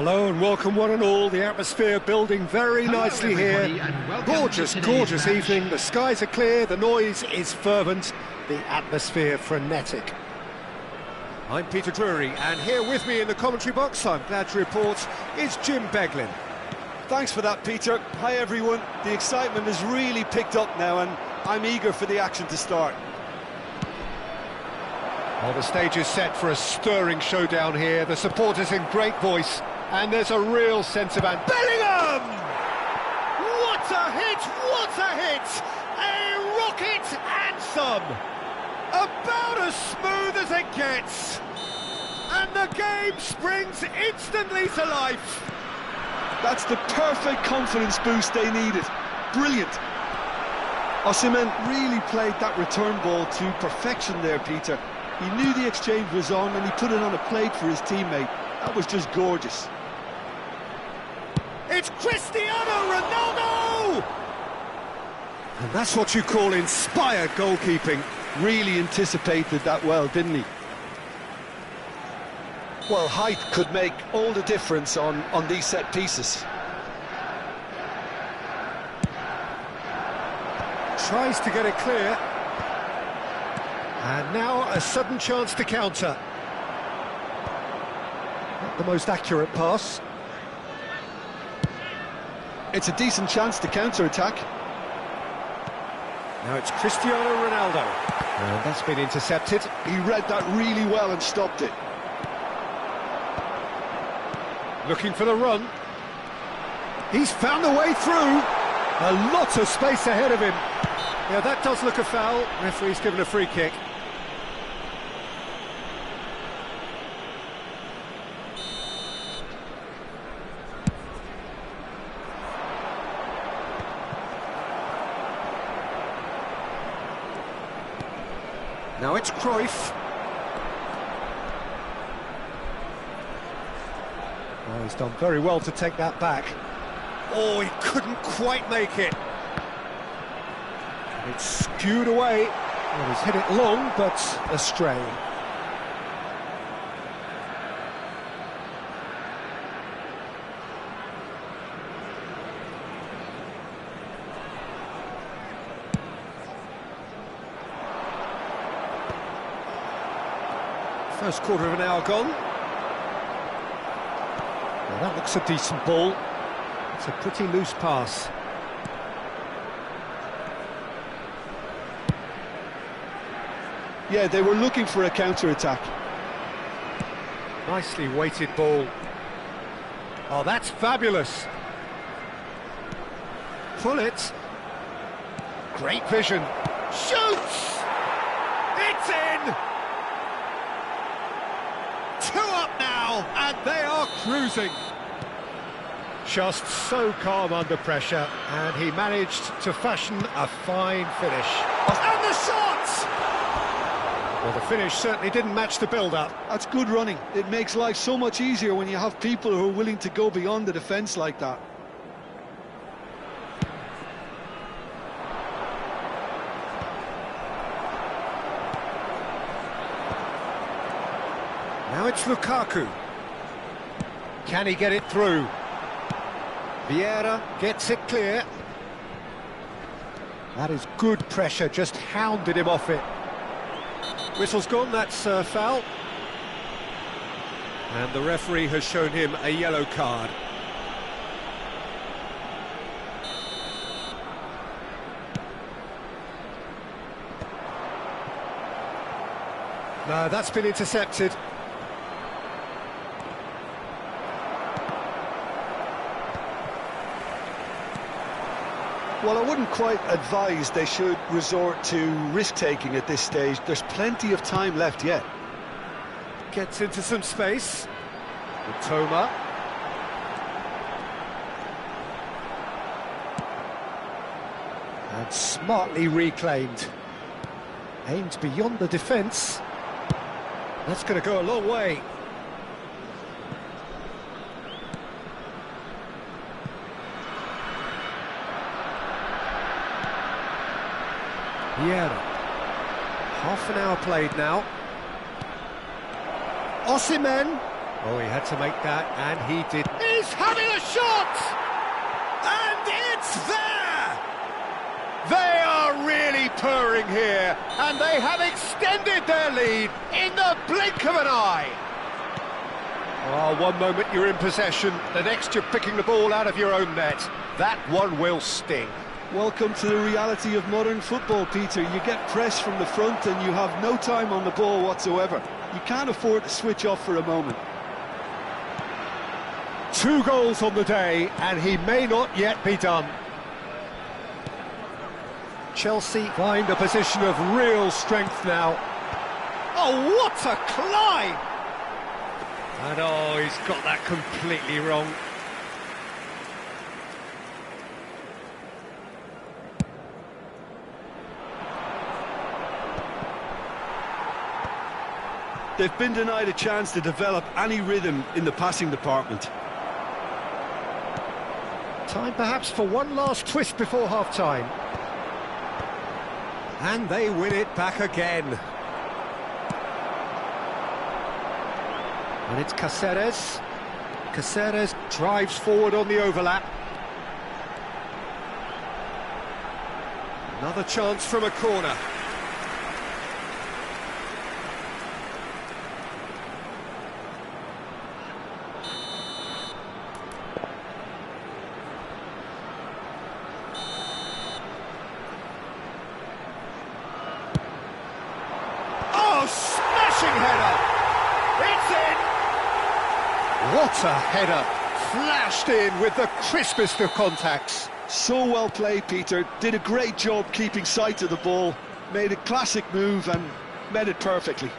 Hello and welcome one and all. The atmosphere building very nicely here. Gorgeous, gorgeous evening. The skies are clear, the noise is fervent, the atmosphere frenetic. I'm Peter Drury, and here with me in the commentary box, I'm glad to report, is Jim Beglin. Thanks for that, Peter. Hi everyone. The excitement has really picked up now and I'm eager for the action to start. Well, the stage is set for a stirring showdown here. The supporters in great voice, and there's a real sense of Bellingham! What a hit! What a hit! A rocket anthem! About as smooth as it gets! And the game springs instantly to life! That's the perfect confidence boost they needed. Brilliant! Osimhen really played that return ball to perfection there, Peter. He knew the exchange was on and he put it on a plate for his teammate. That was just gorgeous. It's Cristiano Ronaldo! And that's what you call inspired goalkeeping. Really anticipated that well, didn't he? Well, height could make all the difference on these set pieces. Tries to get it clear. And now a sudden chance to counter. Not the most accurate pass. It's a decent chance to counter-attack. Now it's Cristiano Ronaldo. And that's been intercepted. He read that really well and stopped it. Looking for the run. He's found the way through. A lot of space ahead of him. Yeah, that does look a foul. Referee's given a free kick. Now it's Cruyff. Oh, he's done very well to take that back. Oh, he couldn't quite make it. It's skewed away. Well, he's hit it long, but astray. First quarter of an hour gone. Well, that looks a decent ball. It's a pretty loose pass. Yeah, they were looking for a counter-attack. Nicely weighted ball. Oh, that's fabulous. Pull it. Great vision. Shoots! It's in! 2 up now, and they are cruising. Just so calm under pressure, and he managed to fashion a fine finish. And the shot! Well, the finish certainly didn't match the build-up. That's good running. It makes life so much easier when you have people who are willing to go beyond the defence like that. Now it's Lukaku. Can he get it through? Vieira gets it clear. That is good pressure, just hounded him off it. Whistle's gone, that's a foul. And the referee has shown him a yellow card. No, that's been intercepted. Well, I wouldn't quite advise they should resort to risk-taking at this stage. There's plenty of time left yet. Gets into some space. Toma. And smartly reclaimed. Aimed beyond the defence. That's going to go a long way. Vieira. Half an hour played now. Osimhen. Oh, he had to make that, and he did. He's having a shot! And it's there! They are really purring here, and they have extended their lead in the blink of an eye. Oh, one moment you're in possession, the next you're picking the ball out of your own net. That one will sting. Welcome to the reality of modern football, Peter. You get press from the front and you have no time on the ball whatsoever. You can't afford to switch off for a moment. 2 goals on the day, and he may not yet be done. Chelsea find a position of real strength now. Oh, what a climb! And oh, he's got that completely wrong. They've been denied a chance to develop any rhythm in the passing department. Time perhaps for one last twist before half-time. And they win it back again. And it's Caceres. Caceres drives forward on the overlap. Another chance from a corner. Oh, smashing header! It's in! What a header! Flashed in with the crispest of contacts. So well played, Peter. Did a great job keeping sight of the ball. Made a classic move and met it perfectly.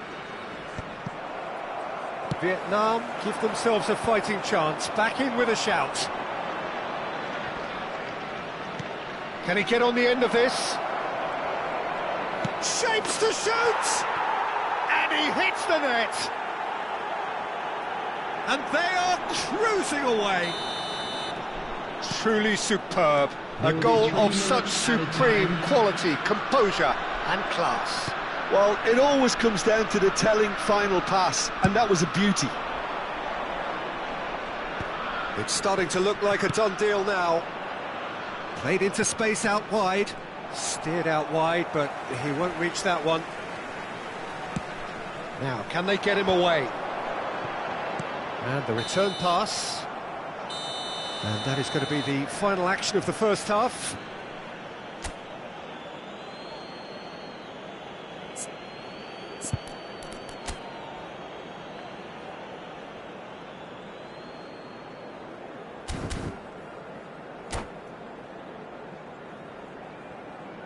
Vietnam give themselves a fighting chance. Back in with a shout. Can he get on the end of this? Shapes to shoot! And he hits the net! And they are cruising away. Truly superb. A goal of such supreme quality, composure and class. Well, it always comes down to the telling final pass, and that was a beauty. It's starting to look like a done deal now. Played into space out wide. Steered out wide, but he won't reach that one. Now, can they get him away? And the return pass. And that is going to be the final action of the first half.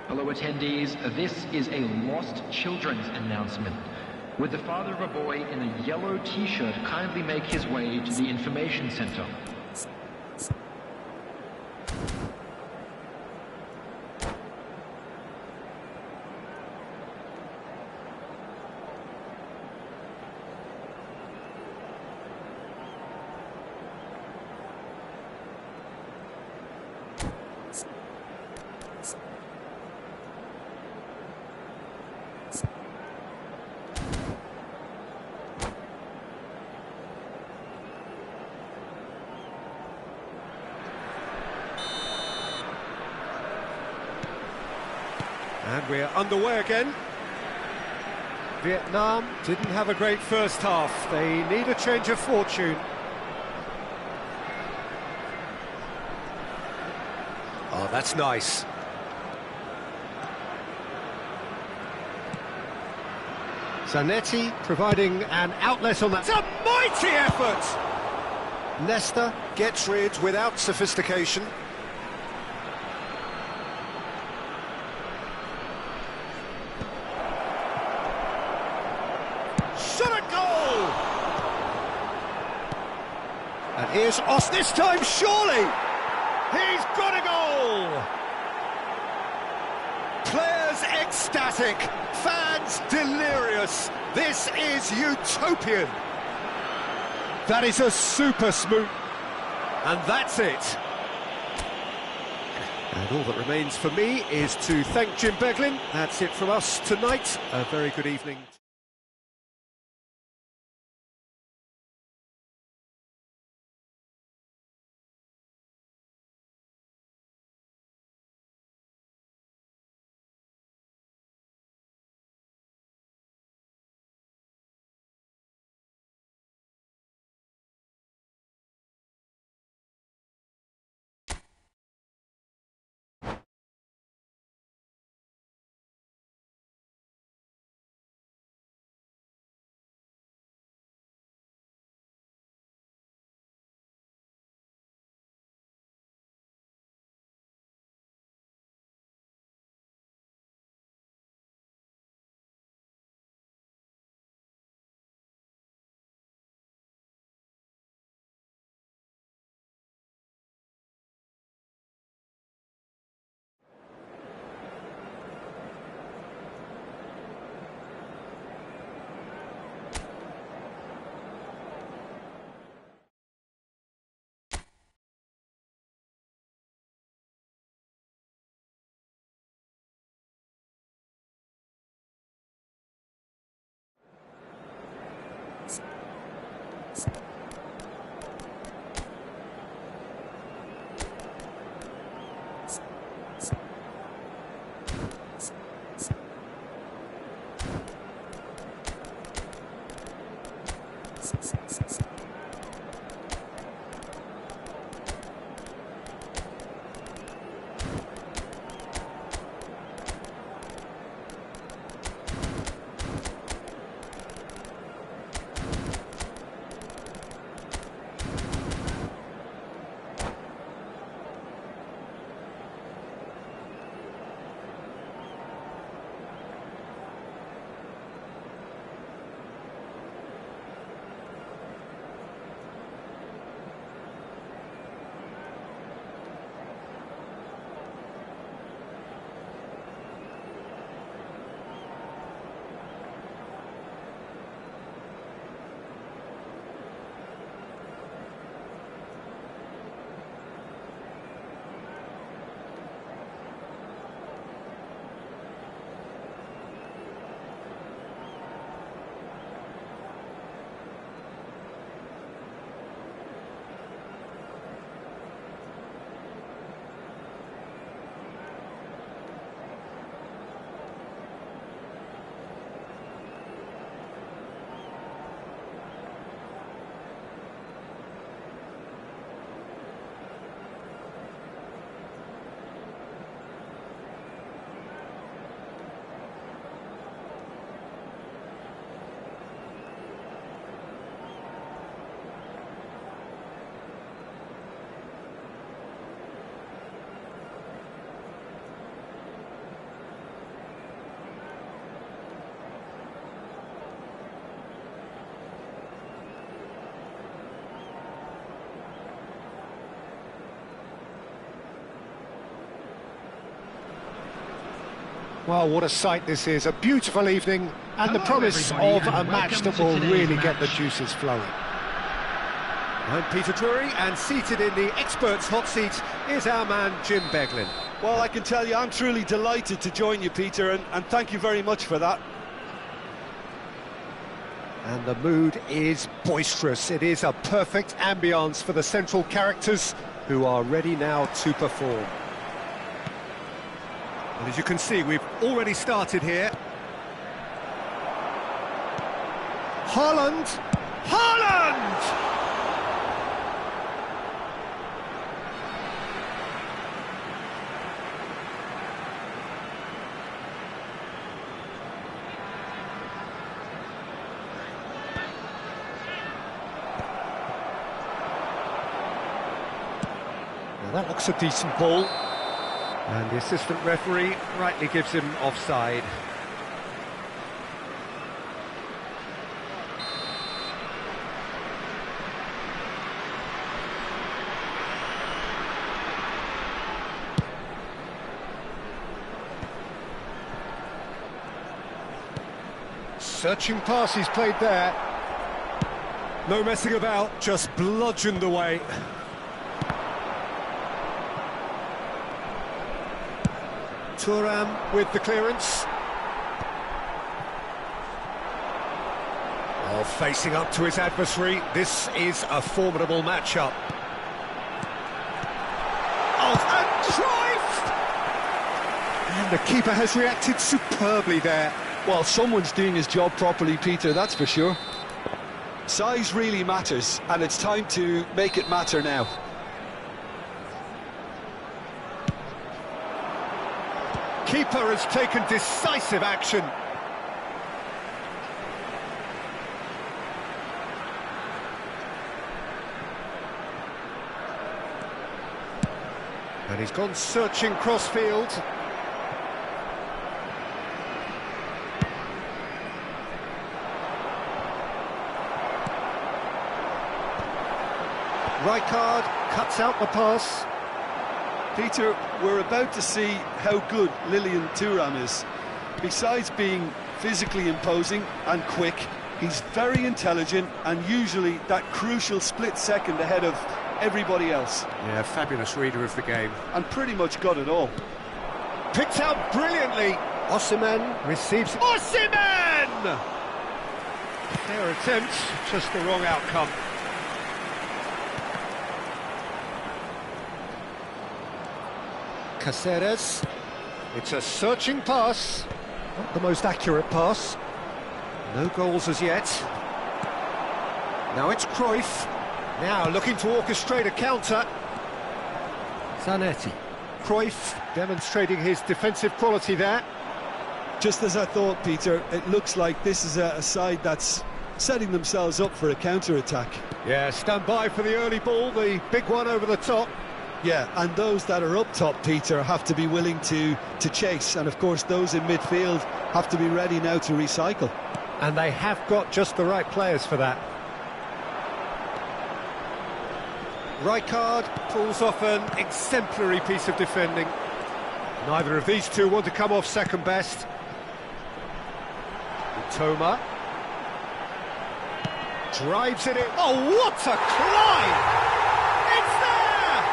Hello attendees, this is a lost children's announcement. Would the father of a boy in a yellow t-shirt kindly make his way to the information center? And we're underway again. Vietnam didn't have a great first half. They need a change of fortune. Oh, that's nice. Zanetti providing an outlet on that. It's a mighty effort! Nesta gets rid without sophistication. Shot a goal! And here's Os this time, surely! He's got a goal! Players ecstatic, fans delirious. This is utopian. That is a super smooth. And that's it. And all that remains for me is to thank Jim Beglin. That's it from us tonight. A very good evening. Well, what a sight this is. A beautiful evening and the promise of a match that will really get the juices flowing. I'm Peter Drury, and seated in the experts' hot seat is our man Jim Beglin. Well, I can tell you I'm truly delighted to join you, Peter, and thank you very much for that. And the mood is boisterous. It is a perfect ambience for the central characters who are ready now to perform. And as you can see, we've already started here. Haaland! Haaland! Well, that looks a decent ball. And the assistant referee rightly gives him offside. Searching pass he's played there. No messing about, just bludgeoned away. Thuram with the clearance. Oh, facing up to his adversary. This is a formidable matchup. Oh, and Cruyff! And the keeper has reacted superbly there. Well, someone's doing his job properly, Peter, that's for sure. Size really matters, and it's time to make it matter now. Keeper has taken decisive action. And he's gone searching crossfield. Rijkaard cuts out the pass. Peter, we're about to see how good Lilian Thuram is. Besides being physically imposing and quick, he's very intelligent and usually that crucial split second ahead of everybody else. Yeah, fabulous reader of the game. And pretty much got it all. Picked out brilliantly. Osimhen receives... Osimhen! Their attempt, just the wrong outcome. Caceres. It's a searching pass. Not the most accurate pass. No goals as yet. Now it's Cruyff. Now looking to orchestrate a counter. Zanetti. Cruyff demonstrating his defensive quality there. Just as I thought, Peter, it looks like this is a side that's setting themselves up for a counter-attack. Yeah, stand by for the early ball, the big one over the top. Yeah, and those that are up top, Peter, have to be willing to chase. And, of course, those in midfield have to be ready now to recycle. And they have got just the right players for that. Rijkaard pulls off an exemplary piece of defending. Neither of these two want to come off second best. Toma drives it in. Oh, what a climb! It's there!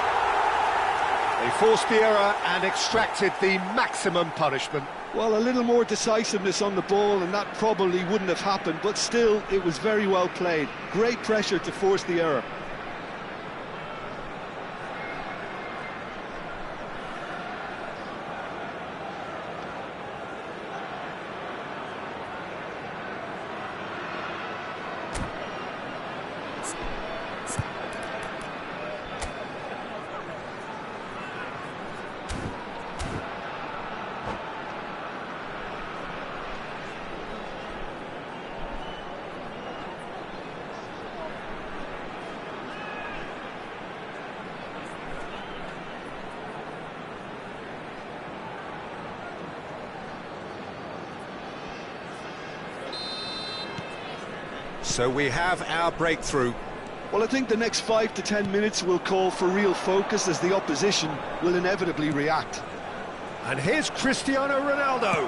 They forced the error and extracted the maximum punishment. Well, a little more decisiveness on the ball and that probably wouldn't have happened, but still, it was very well played. Great pressure to force the error. So we have our breakthrough. Well, I think the next 5 to 10 minutes will call for real focus as the opposition will inevitably react. And here's Cristiano Ronaldo.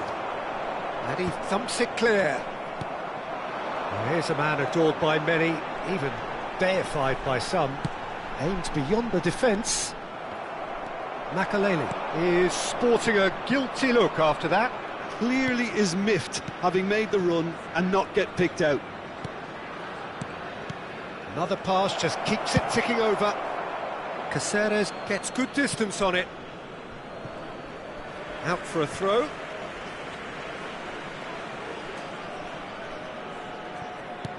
And he thumps it clear. Well, here's a man adored by many, even deified by some. Aimed beyond the defence. Makaleli is sporting a guilty look after that. Clearly is miffed, having made the run and not get picked out. Another pass just keeps it ticking over. Caceres gets good distance on it. Out for a throw.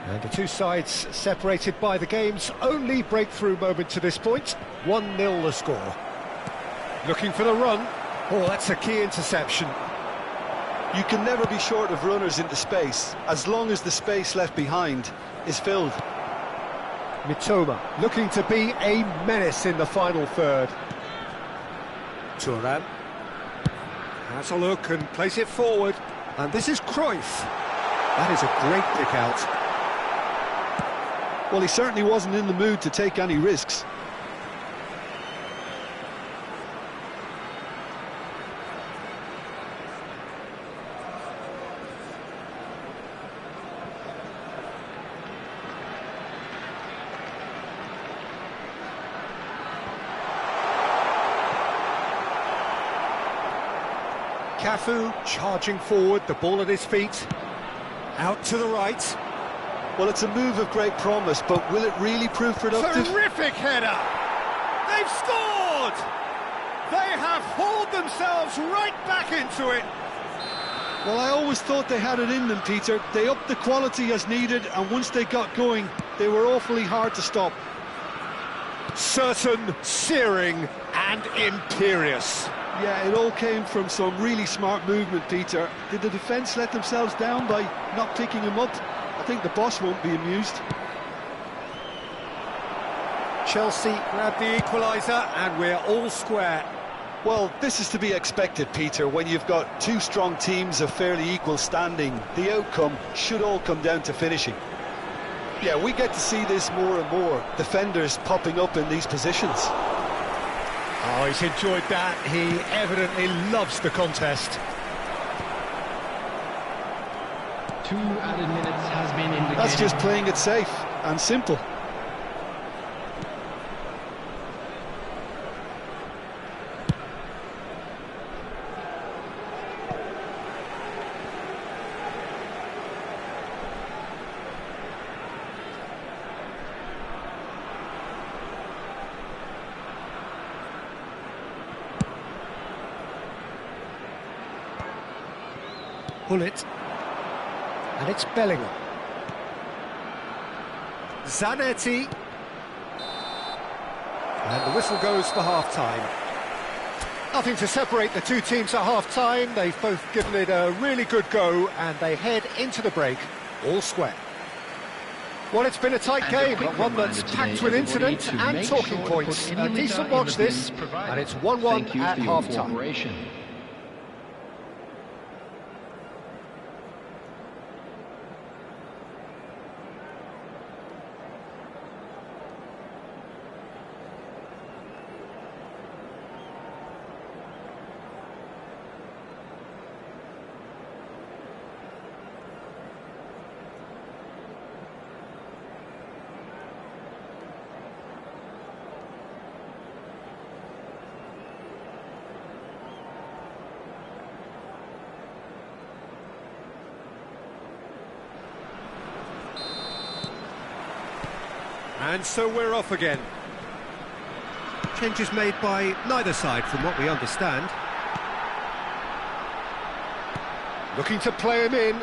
And the two sides separated by the game's only breakthrough moment to this point. 1-0 the score. Looking for the run. Oh, that's a key interception. You can never be short of runners into space, as long as the space left behind is filled. Mitoma looking to be a menace in the final third. Thuram has a look and plays it forward. And this is Cruyff. That is a great pick out. Well, he certainly wasn't in the mood to take any risks. Cafu charging forward, the ball at his feet. Out to the right. Well, it's a move of great promise, but will it really prove productive? Terrific header! They've scored! They have hauled themselves right back into it. Well, I always thought they had it in them, Peter. They upped the quality as needed, and once they got going, they were awfully hard to stop. Certain, searing and imperious. Yeah, it all came from some really smart movement, Peter. Did the defence let themselves down by not picking him up? I think the boss won't be amused. Chelsea grabbed the equaliser and we're all square. Well, this is to be expected, Peter, when you've got two strong teams of fairly equal standing. The outcome should all come down to finishing. Yeah, we get to see this more and more. Defenders popping up in these positions. Oh, he's enjoyed that. He evidently loves the contest. 2 added minutes has been indicated. That's just playing it safe and simple. Pull it. And it's Bellingham. Zanetti. And the whistle goes for half-time. Nothing to separate the two teams at half-time. They've both given it a really good go, and they head into the break all square. Well, it's been a tight game, but one that's packed with incident and talking points. A decent watch this, and it's 1-1 at half-time. And so we're off again. Changes made by neither side from what we understand. Looking to play him in.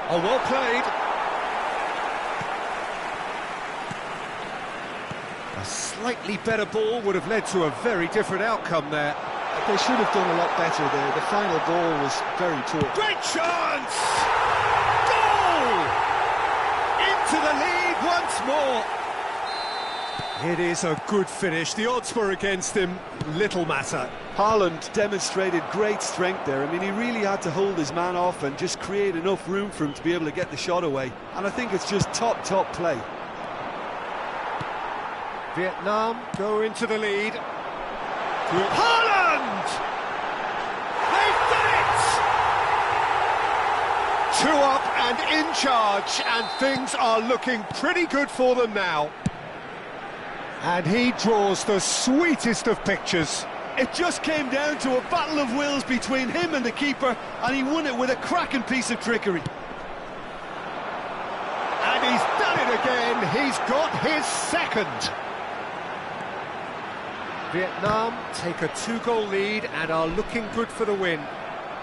Oh, well played. A slightly better ball would have led to a very different outcome there. They should have done a lot better there. The final ball was very poor. Great chance! Goal! Into the lead once more. It is a good finish. The odds were against him. Little matter. Haaland demonstrated great strength there. I mean, he really had to hold his man off and just create enough room for him to be able to get the shot away. And I think it's just top play. Vietnam go into the lead. Haaland! They've done it! 2 up and in charge, and things are looking pretty good for them now. And he draws the sweetest of pictures. It just came down to a battle of wills between him and the keeper, and he won it with a cracking piece of trickery. And he's done it again. He's got his second. Vietnam take a 2-goal lead and are looking good for the win.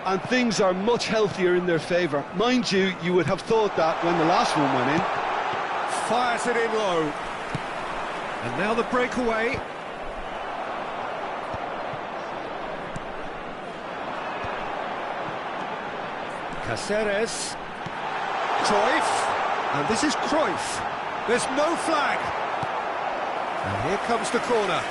And things are much healthier in their favour. Mind you, you would have thought that when the last one went in. Fires it in low. And now the breakaway. Caceres. Cruyff. And this is Cruyff. There's no flag. And here comes the corner.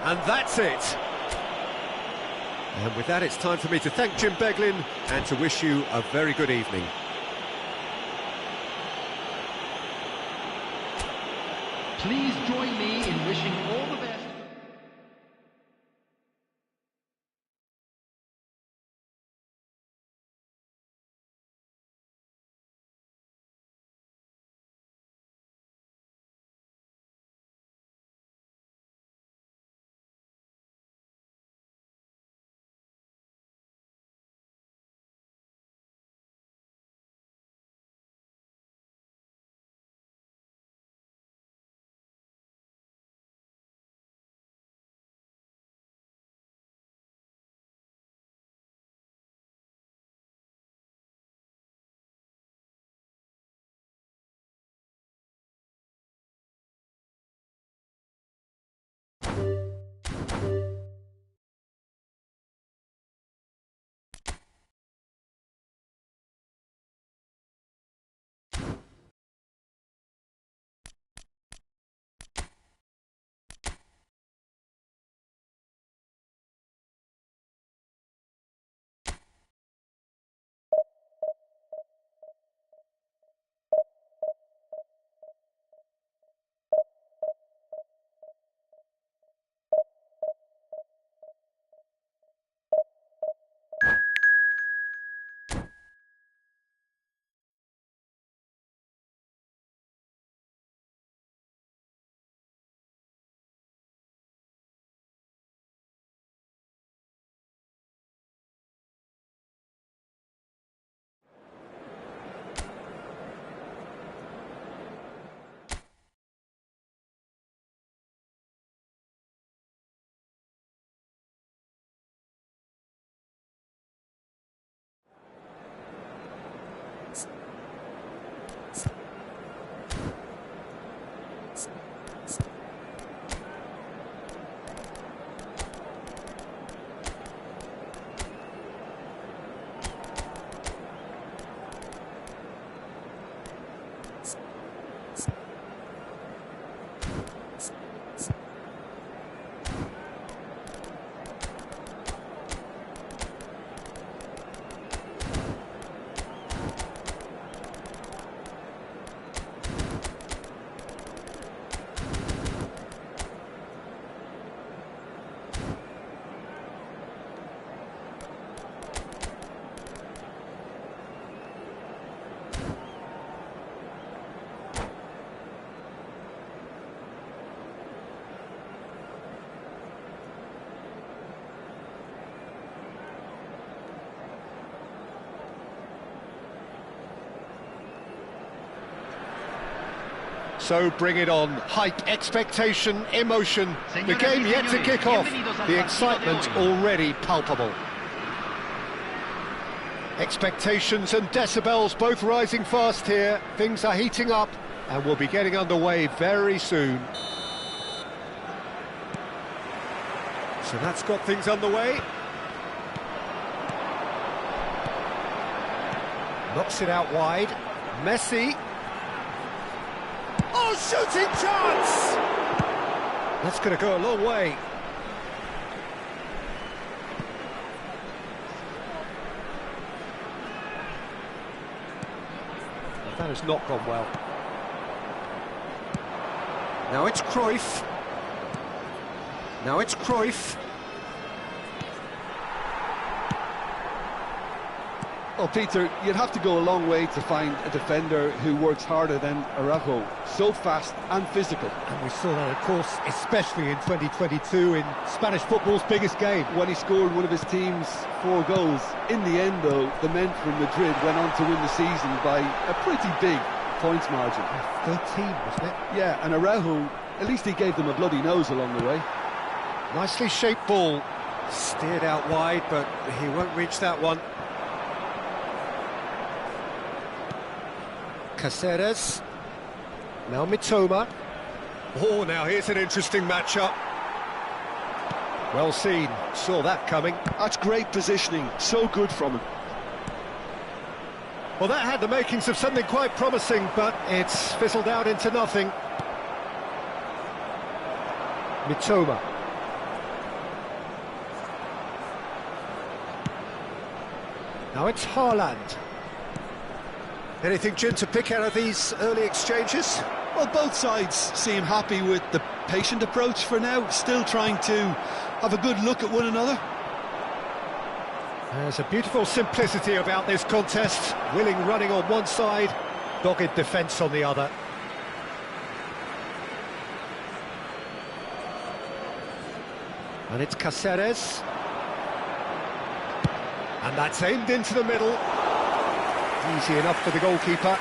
And that's it. And with that, it's time for me to thank Jim Beglin and to wish you a very good evening. Please join me in wishing all the best. So bring it on. Hype, expectation, emotion. The game yet to kick off. The excitement already palpable. Expectations and decibels both rising fast here. Things are heating up and we'll be getting underway very soon. So that's got things underway. Knocks it out wide. Messi. Oh, shooting chance! That's going to go a long way. That has not gone well. Now it's Cruyff. Now it's Cruyff. Well, Peter, you'd have to go a long way to find a defender who works harder than Araujo. So fast and physical. And we saw that, of course, especially in 2022 in Spanish football's biggest game. When he scored one of his team's 4 goals. In the end, though, the men from Madrid went on to win the season by a pretty big points margin. 13, wasn't it? Yeah, and Araujo, at least he gave them a bloody nose along the way. Nicely shaped ball. Steered out wide, but he won't reach that one. Caceres. Now Mitoma. Oh, now here's an interesting matchup. Well seen. Saw that coming. That's great positioning. So good from him. Well, that had the makings of something quite promising, but it's fizzled out into nothing. Mitoma. Now it's Haaland. Anything, Jim, to pick out of these early exchanges? Well, both sides seem happy with the patient approach for now, still trying to have a good look at one another. There's a beautiful simplicity about this contest. Willing running on one side, dogged defence on the other. And it's Caceres. And that's aimed into the middle. Easy enough for the goalkeeper.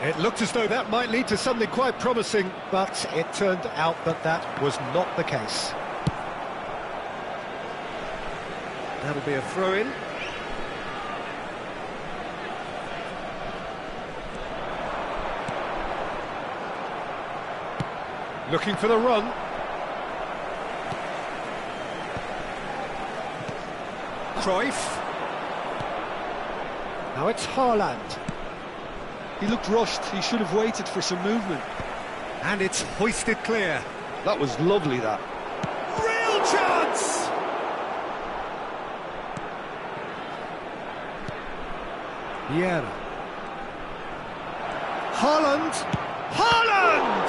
It looked as though that might lead to something quite promising, but it turned out that that was not the case. That'll be a throw-in. Looking for the run. Cruyff. Now it's Haaland. He looked rushed. He should have waited for some movement. And it's hoisted clear. That was lovely, that. Real chance! Vieira. Haaland! Haaland!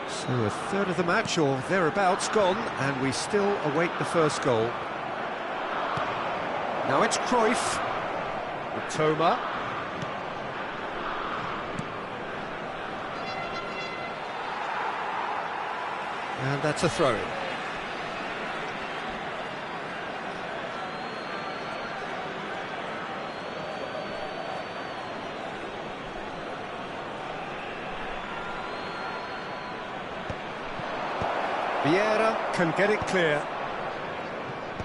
So a third of the match, or thereabouts, gone, and we still await the first goal. Now it's Cruyff. Mitoma. And that's a throw-in. Vieira can get it clear.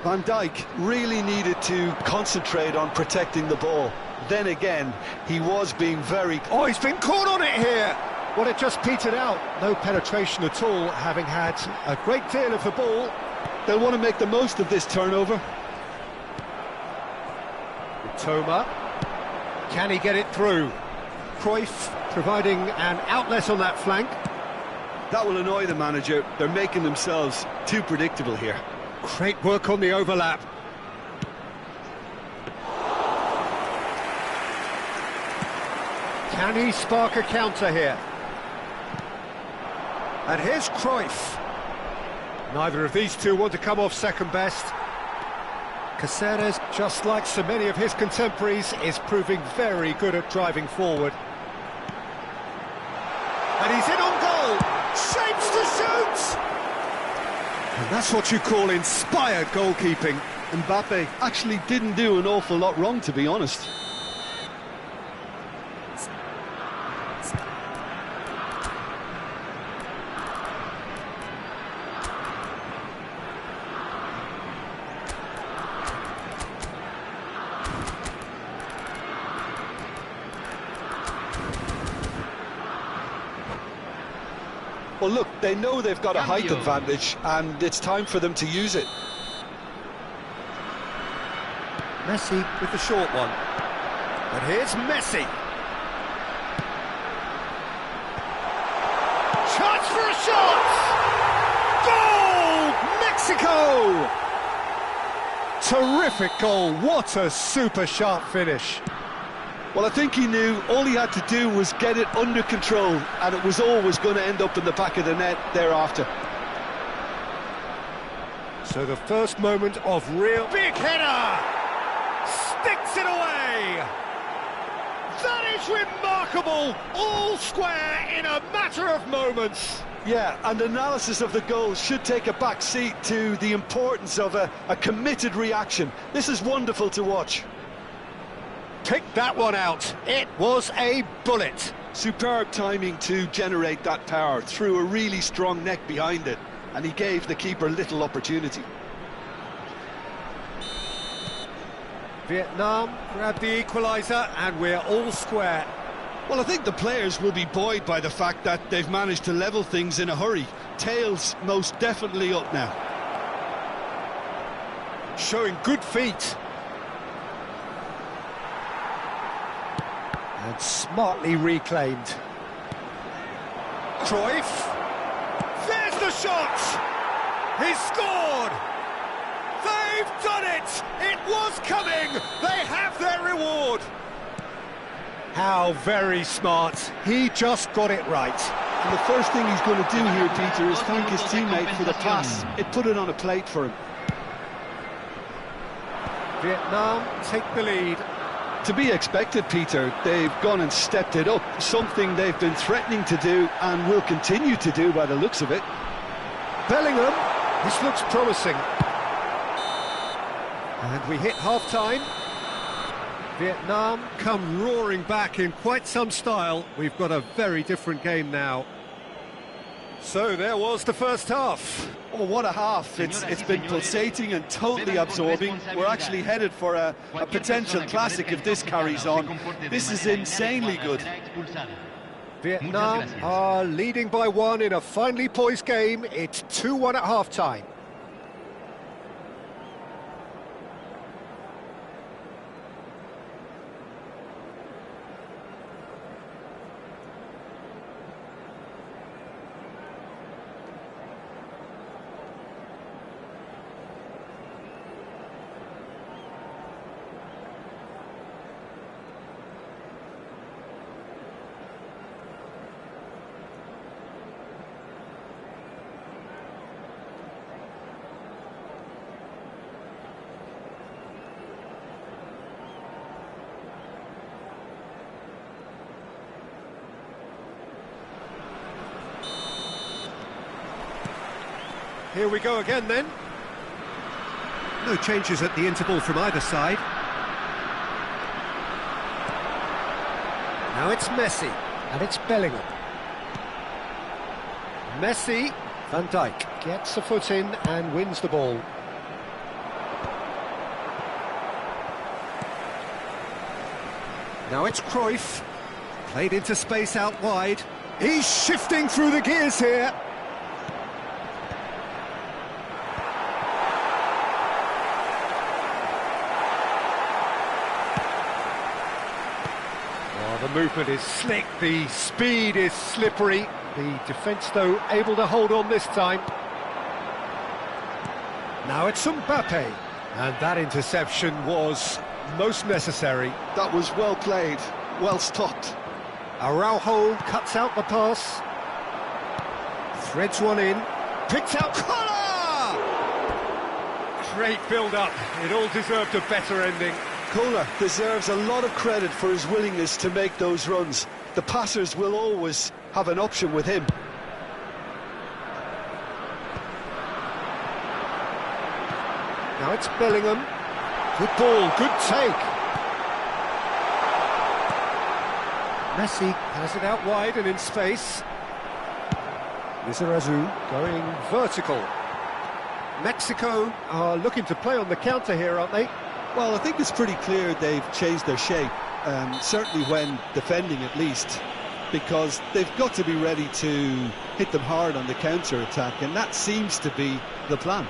Van Dijk really needed to concentrate on protecting the ball. Then again, he was being very... Oh, he's been caught on it here! Well, it just petered out. No penetration at all, having had a great deal of the ball. They'll want to make the most of this turnover. Toma. Can he get it through? Cruyff providing an outlet on that flank. That will annoy the manager. They're making themselves too predictable here. Great work on the overlap. Can he spark a counter here? And here's Cruyff. Neither of these two want to come off second best. Caceres, just like so many of his contemporaries, is proving very good at driving forward. And he's in on goal! Shapes to shoot! And that's what you call inspired goalkeeping. Mbappe actually didn't do an awful lot wrong, to be honest. Well, look, they know they've got a height advantage, and it's time for them to use it. Messi with the short one. And here's Messi. Chance for a shot! Goal! Mexico! Terrific goal. What a super sharp finish. Well, I think he knew all he had to do was get it under control, and it was always going to end up in the back of the net thereafter. So the first moment of real... Big header! Sticks it away! That is remarkable! All square in a matter of moments! Yeah, and analysis of the goal should take a back seat to the importance of a committed reaction. This is wonderful to watch. Picked that one out. It was a bullet. Superb timing to generate that power through a really strong neck behind it, and he gave the keeper little opportunity. Vietnam grabbed the equaliser, and we're all square. Well, I think the players will be buoyed by the fact that they've managed to level things in a hurry. Tails most definitely up now. Showing good feet. And smartly reclaimed. Cruyff. There's the shot! He's scored! They've done it! It was coming! They have their reward! How very smart. He just got it right. And the first thing he's going to do here, Peter, is thank his teammate for the pass. It put it on a plate for him. Vietnam take the lead. To be expected, Peter. They've gone and stepped it up, something they've been threatening to do and will continue to do by the looks of it. Bellingham, this looks promising. And we hit half-time. Vietnam come roaring back in quite some style. We've got a very different game now. So there was the first half. Oh, what a half. It's been pulsating and totally absorbing. We're actually headed for a potential classic if this carries on. This is insanely good. Vietnam are leading by 1 in a finely poised game. It's 2-1 at half-time. Here we go again then. No changes at the interval from either side. Now it's Messi, and it's Bellingham. Messi, Van Dijk gets a foot in and wins the ball. Now it's Cruyff, played into space out wide. He's shifting through the gears here. Well, the movement is slick, the speed is slippery. The defence, though, able to hold on this time. Now it's Mbappe. And that interception was most necessary. That was well played, well stopped. Araujo cuts out the pass. Threads one in. Picks out Kola! Great build-up. It all deserved a better ending. Kola deserves a lot of credit for his willingness to make those runs. The passers will always have an option with him. Now it's Bellingham. Good ball, good take. Messi has it out wide and in space. Lizarazu going vertical. Mexico are looking to play on the counter here, aren't they? Well, I think it's pretty clear they've changed their shape, certainly when defending at least, because they've got to be ready to hit them hard on the counter-attack, and that seems to be the plan.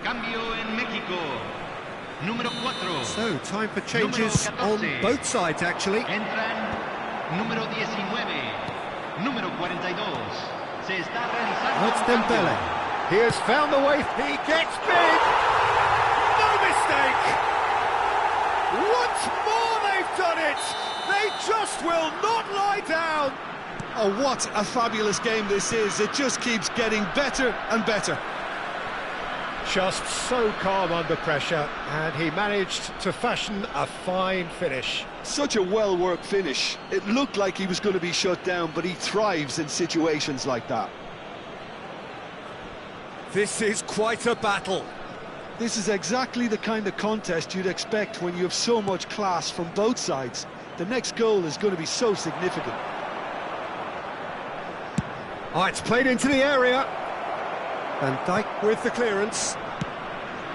Cambio en México. Número 4. So, time for changes on both sides, actually. Entran número 19. Número 42. Se está realizando That's un cambio. Dembele. He has found the way. He gets big. No mistake. Once more they've done it. They just will not lie down. Oh, what a fabulous game this is. It just keeps getting better and better. Just so calm under pressure, and he managed to fashion a fine finish. Such a well-worked finish. It looked like he was going to be shut down, but he thrives in situations like that. This is quite a battle. This is exactly the kind of contest you'd expect when you have so much class from both sides. The next goal is going to be so significant. Oh, it's played into the area. Van Dijk with the clearance.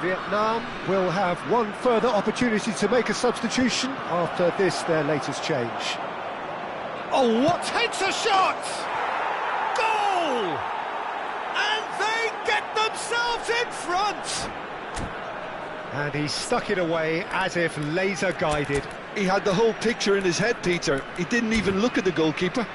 Vietnam will have one further opportunity to make a substitution after this, their latest change. Oh, what takes a shot! Goal! And they get themselves in front! And he stuck it away as if laser guided. He had the whole picture in his head, Peter. He didn't even look at the goalkeeper.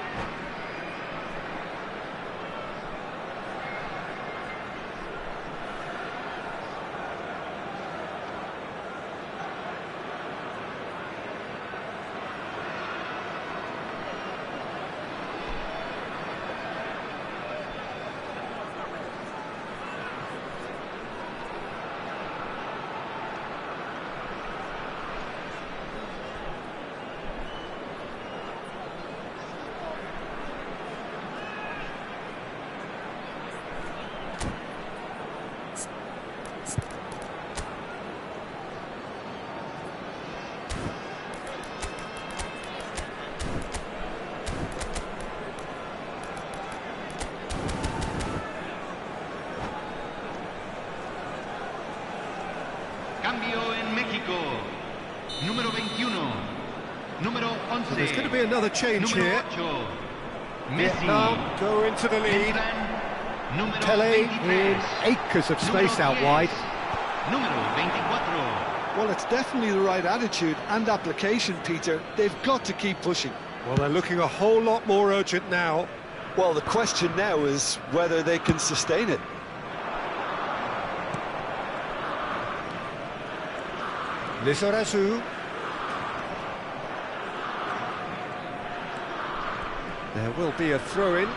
Cambio en México. Número 21. Número 11. So there's going to be another change Número here. 8. Vietnam Messi. go into the lead. Entran número Pele 23. in acres of space Número out 10. wide. Número 24. Well, it's definitely the right attitude and application, Peter. They've got to keep pushing. Well, they're looking a whole lot more urgent now. Well, the question now is whether they can sustain it. Lizarazu. There will be a throw-in.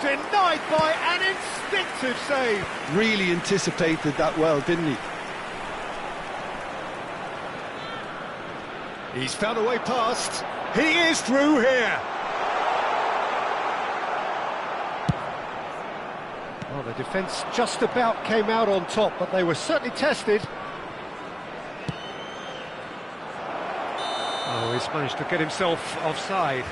Denied by an instinctive save. Really anticipated that well, didn't he? He's found a way past. He is through here. Well, the defence just about came out on top, but they were certainly tested. Oh, he's managed to get himself offside.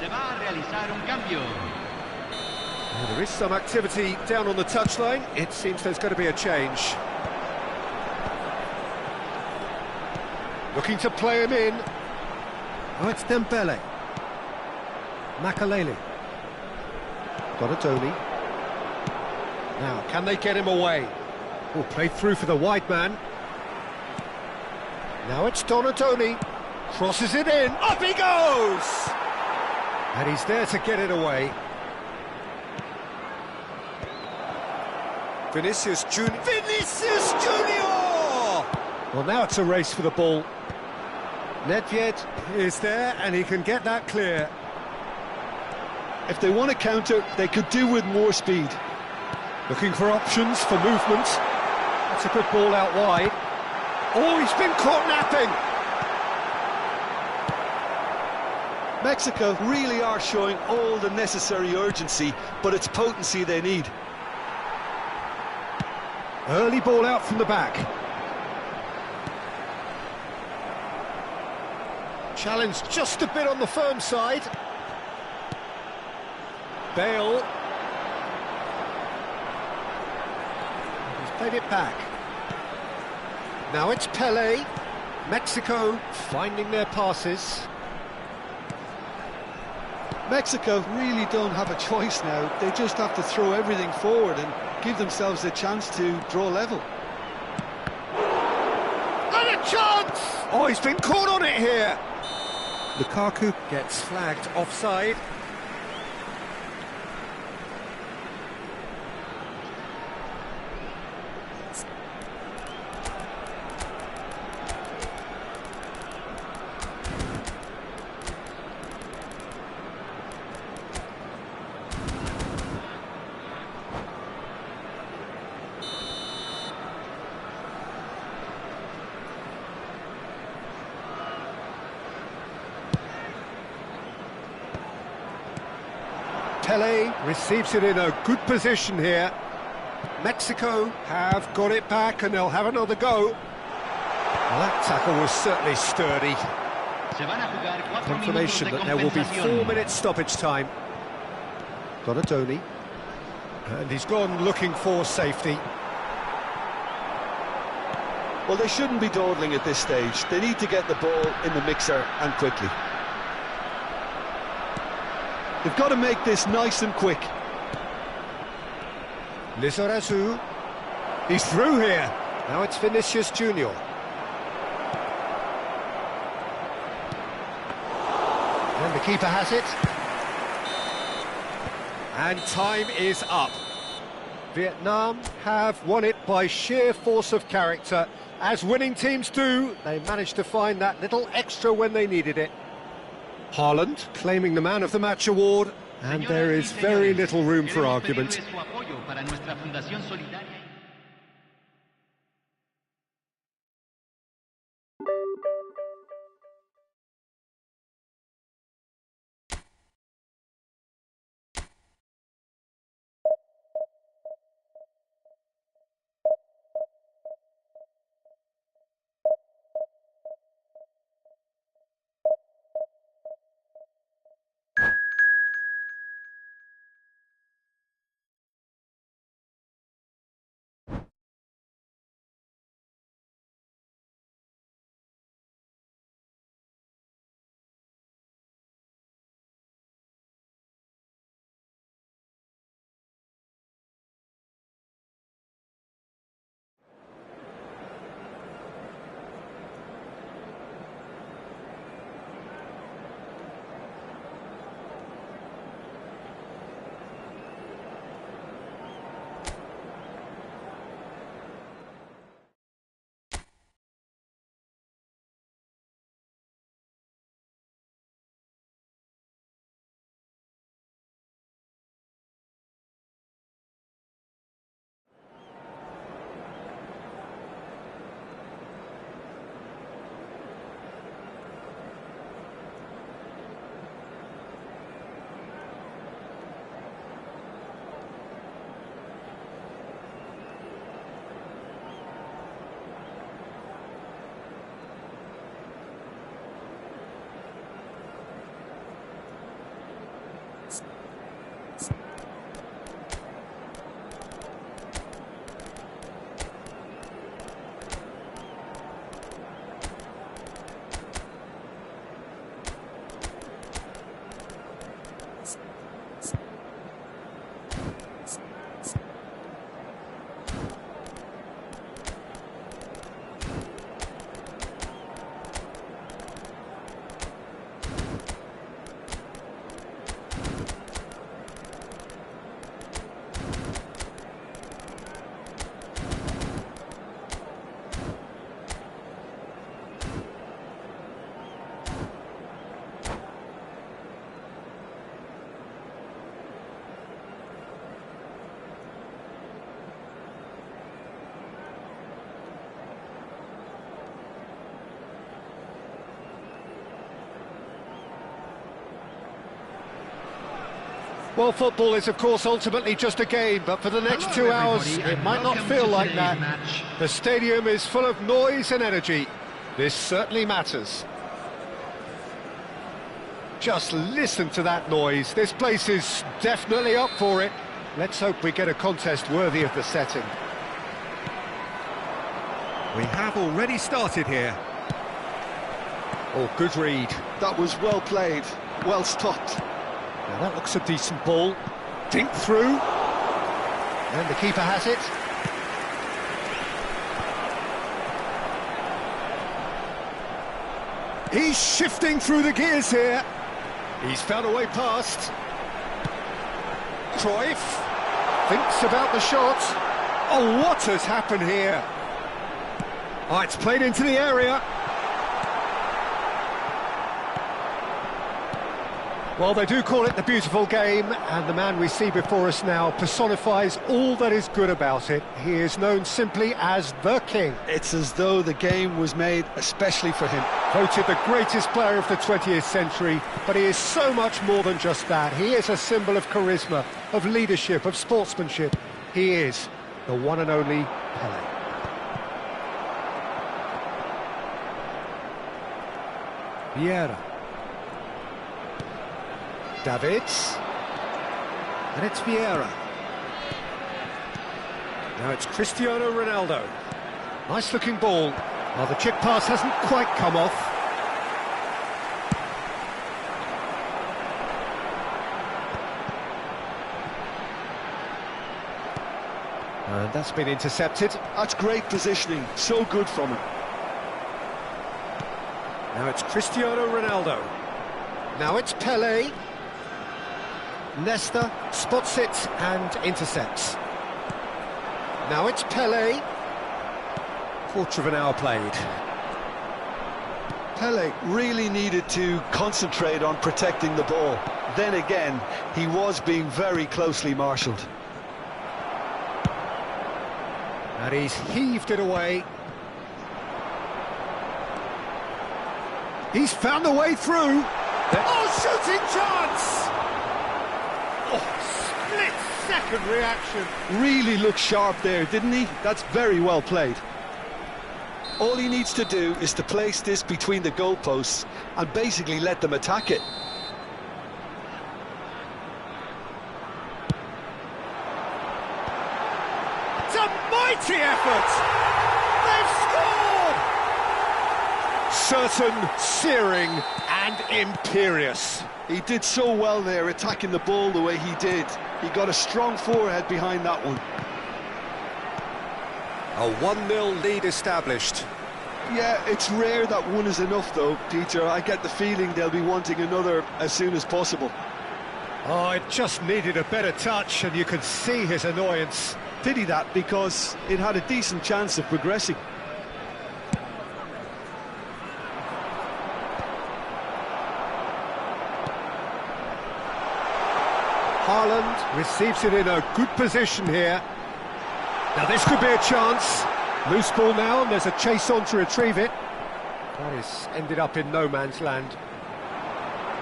Se va a realizar un cambio. Well, there is some activity down on the touchline. It seems there's going to be a change. Looking to play him in. Oh, it's Dembele. Makalele. Donatoni. Now, can they get him away? Oh, played through for the wide man. Now it's Donatoni. Crosses it in. Up he goes! And he's there to get it away. Vinicius Junior. Vinicius Junior! Well, now it's a race for the ball. Nedved is there, and he can get that clear. If they want to counter, they could do with more speed. Looking for options for movement. That's a good ball out wide. Oh, he's been caught napping. Mexico really are showing all the necessary urgency, but it's potency they need. Early ball out from the back. Challenge just a bit on the firm side. Bale. He's played it back. Now it's Pelé. Mexico finding their passes. Mexico really don't have a choice now. They just have to throw everything forward and give themselves a chance to draw level. And a chance! Oh, he's been caught on it here. Lukaku gets flagged offside. Pelé receives it in a good position here. Mexico have got it back and they'll have another go. Well, that tackle was certainly sturdy. Se van a jugar 4 minutos Confirmation de that there will be compensación. 4 minutes stoppage time. Donatoni. And he's gone looking for safety. Well, they shouldn't be dawdling at this stage. They need to get the ball in the mixer and quickly. They've got to make this nice and quick. Lizarazu. He's through here. Now it's Vinicius Junior. And the keeper has it. And time is up. Vietnam have won it by sheer force of character. As winning teams do, they managed to find that little extra when they needed it. Haaland claiming the Man of the Match award, and there is very little room for argument. Queremos pedirles su apoyo para nuestra Fundación Solidaria. Well, football is, of course, ultimately just a game, but for the next Hello, 2 hours, everybody, it and might not welcome feel to like today's that. match. The stadium is full of noise and energy. This certainly matters. Just listen to that noise. This place is definitely up for it. Let's hope we get a contest worthy of the setting. We have already started here. Oh, good read. That was well played, well stopped. Now that looks a decent ball. Dink through. And the keeper has it. He's shifting through the gears here. He's found a way past. Cruyff thinks about the shot. Oh, what has happened here? Oh, it's played into the area. Well, they do call it the beautiful game, and the man we see before us now personifies all that is good about it. He is known simply as the King. It's as though the game was made especially for him. Voted the greatest player of the 20th century, but he is so much more than just that. He is a symbol of charisma, of leadership, of sportsmanship. He is the one and only Pelé. Vieira. Davids. And it's Vieira. Now it's Cristiano Ronaldo. Nice looking ball. Well, the chip pass hasn't quite come off. And that's been intercepted. That's great positioning, so good from him. Now it's Cristiano Ronaldo. Now it's Pelé. Nesta spots it and intercepts. Now it's Pelé. Quarter of an hour played. Pelé really needed to concentrate on protecting the ball. Then again, he was being very closely marshalled. And he's heaved it away. He's found a way through. Oh, shooting chance! Oh, split-second reaction. Really looked sharp there, didn't he? That's very well played. All he needs to do is to place this between the goalposts and basically let them attack it. It's a mighty effort! They've scored! Certain, searing and imperious. He did so well there, attacking the ball the way he did. He got a strong forehead behind that one. A 1-0 lead established. Yeah, it's rare that one is enough though, Peter. I get the feeling they'll be wanting another as soon as possible. Oh, it just needed a better touch, and you could see his annoyance. Pity that, because it had a decent chance of progressing. Haaland receives it in a good position here. Now this could be a chance. Loose ball now, and there's a chase on to retrieve it. That is ended up in no man's land.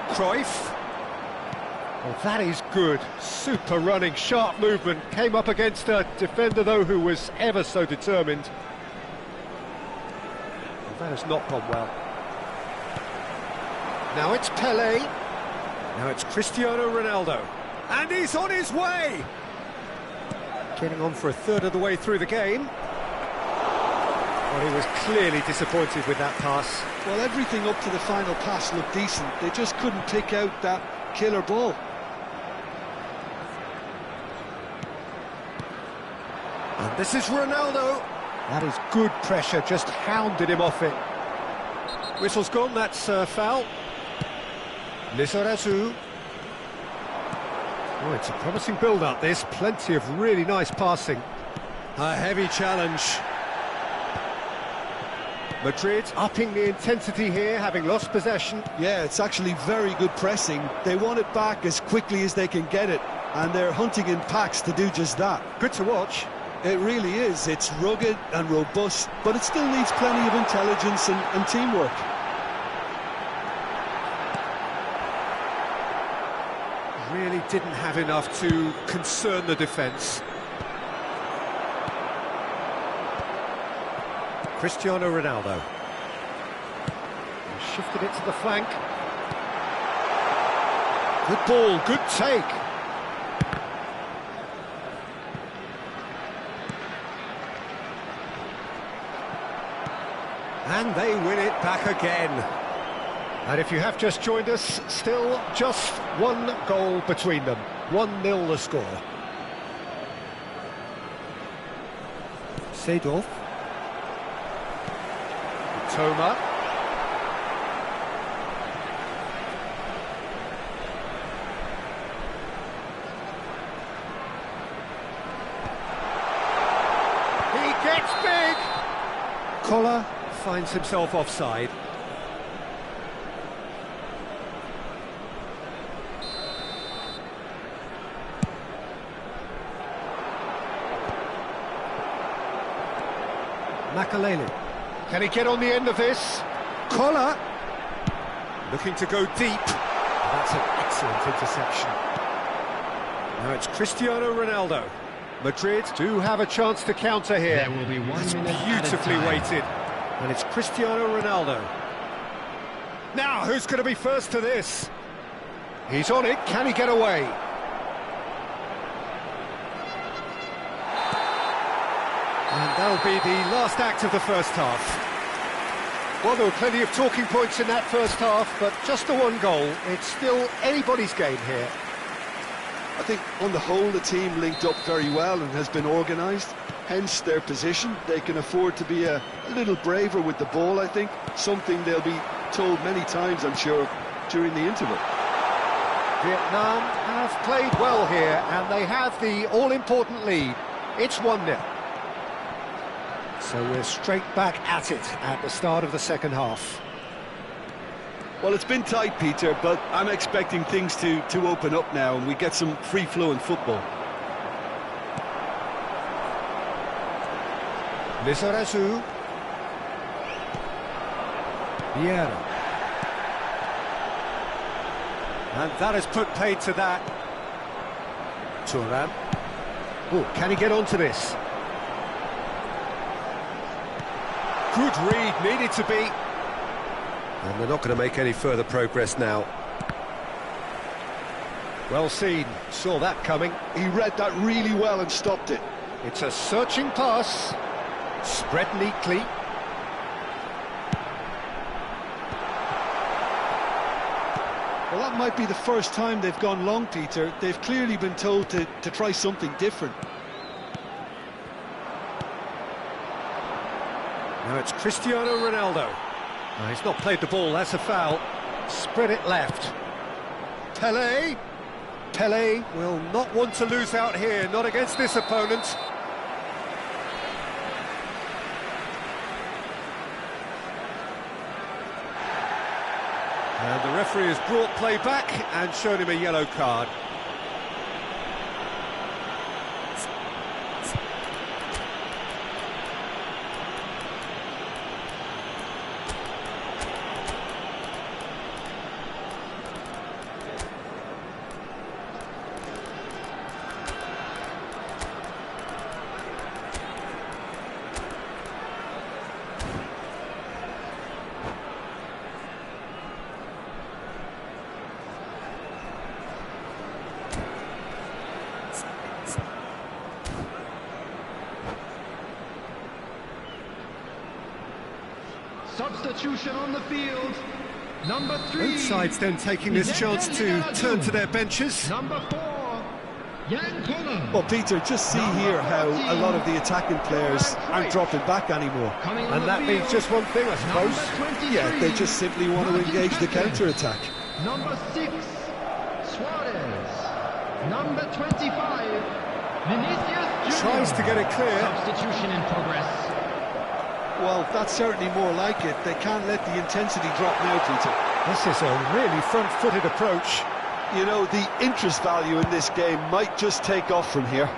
Cruyff. Well, that is good. Super running, sharp movement. Came up against a defender, though, who was ever so determined. Well, that has not gone well. Now it's Pelé. Now it's Cristiano Ronaldo. And he's on his way! Getting on for a third of the way through the game. Well, he was clearly disappointed with that pass. Well, everything up to the final pass looked decent. They just couldn't pick out that killer ball. And this is Ronaldo. That is good pressure, just hounded him off it. Whistle's gone, that's a foul. Lizarazu. Oh, it's a promising build-up, this. Plenty of really nice passing. A heavy challenge. Madrid upping the intensity here, having lost possession. Yeah, it's actually very good pressing. They want it back as quickly as they can get it, and they're hunting in packs to do just that. Good to watch. It really is. It's rugged and robust, but it still needs plenty of intelligence and teamwork. Really didn't have enough to concern the defence. Cristiano Ronaldo. He shifted it to the flank. Good ball, good take. And they win it back again. And if you have just joined us, still just one goal between them. 1-0 the score. Seedorf. Toma. He gets big! Koller finds himself offside. Makaleli. Can he get on the end of this? Koller! Looking to go deep. That's an excellent interception. Now it's Cristiano Ronaldo. Madrid do have a chance to counter here. There will be 1 It's minute beautifully at a time. weighted. And it's Cristiano Ronaldo. Now, who's going to be first to this? He's on it. Can he get away? And that'll be the last act of the first half. Well, there were plenty of talking points in that first half, but just the one goal. It's still anybody's game here. I think on the whole the team linked up very well and has been organised, hence their position. They can afford to be a little braver with the ball, I think, something they'll be told many times, I'm sure, during the interval. Vietnam have played well here, and they have the all-important lead. It's 1-0. So we're straight back at it at the start of the second half. Well, it's been tight, Peter, but I'm expecting things to open up now and we get some free-flowing football. Lizarazu. Vieira. And that has put paid to that. Thuram. Oh, can he get onto this? Good read, needed to be. And they're not going to make any further progress now. Well seen, saw that coming. He read that really well and stopped it. It's a searching pass. Spread neatly. Well, that might be the first time they've gone long, Peter. They've clearly been told to try something different. Now it's Cristiano Ronaldo. No, he's not played the ball, that's a foul. Spread it left. Pelé. Pelé will not want to lose out here, not against this opponent. And the referee has brought play back and shown him a yellow card. Substitution on the field. Number 3. Both sides then taking this chance to turn to their benches. Number 4. Jan Koller. Well, Peter, just see here how a lot of the attacking players aren't dropping back anymore. And that means just one thing, I suppose. Yeah, they just simply want to engage the counter-attack. Number 6. Suarez. Number 25. Vinicius Junior. Tries to get it clear. Substitution in progress. Well, that's certainly more like it. They can't let the intensity drop now, Peter. This is a really front-footed approach. You know, the interest value in this game might just take off from here.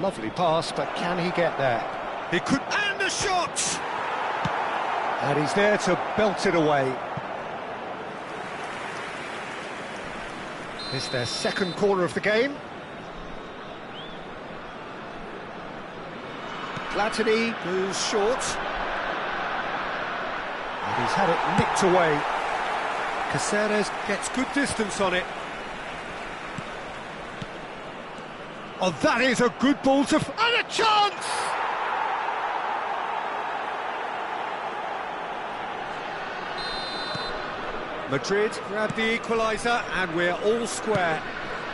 Lovely pass, but can he get there? He could, and a shot! And he's there to belt it away. It's their second corner of the game. Platini goes short. And he's had it nicked away. Caceres gets good distance on it. Oh, that is a good ball to... and a chance! Madrid grab the equaliser and we're all square.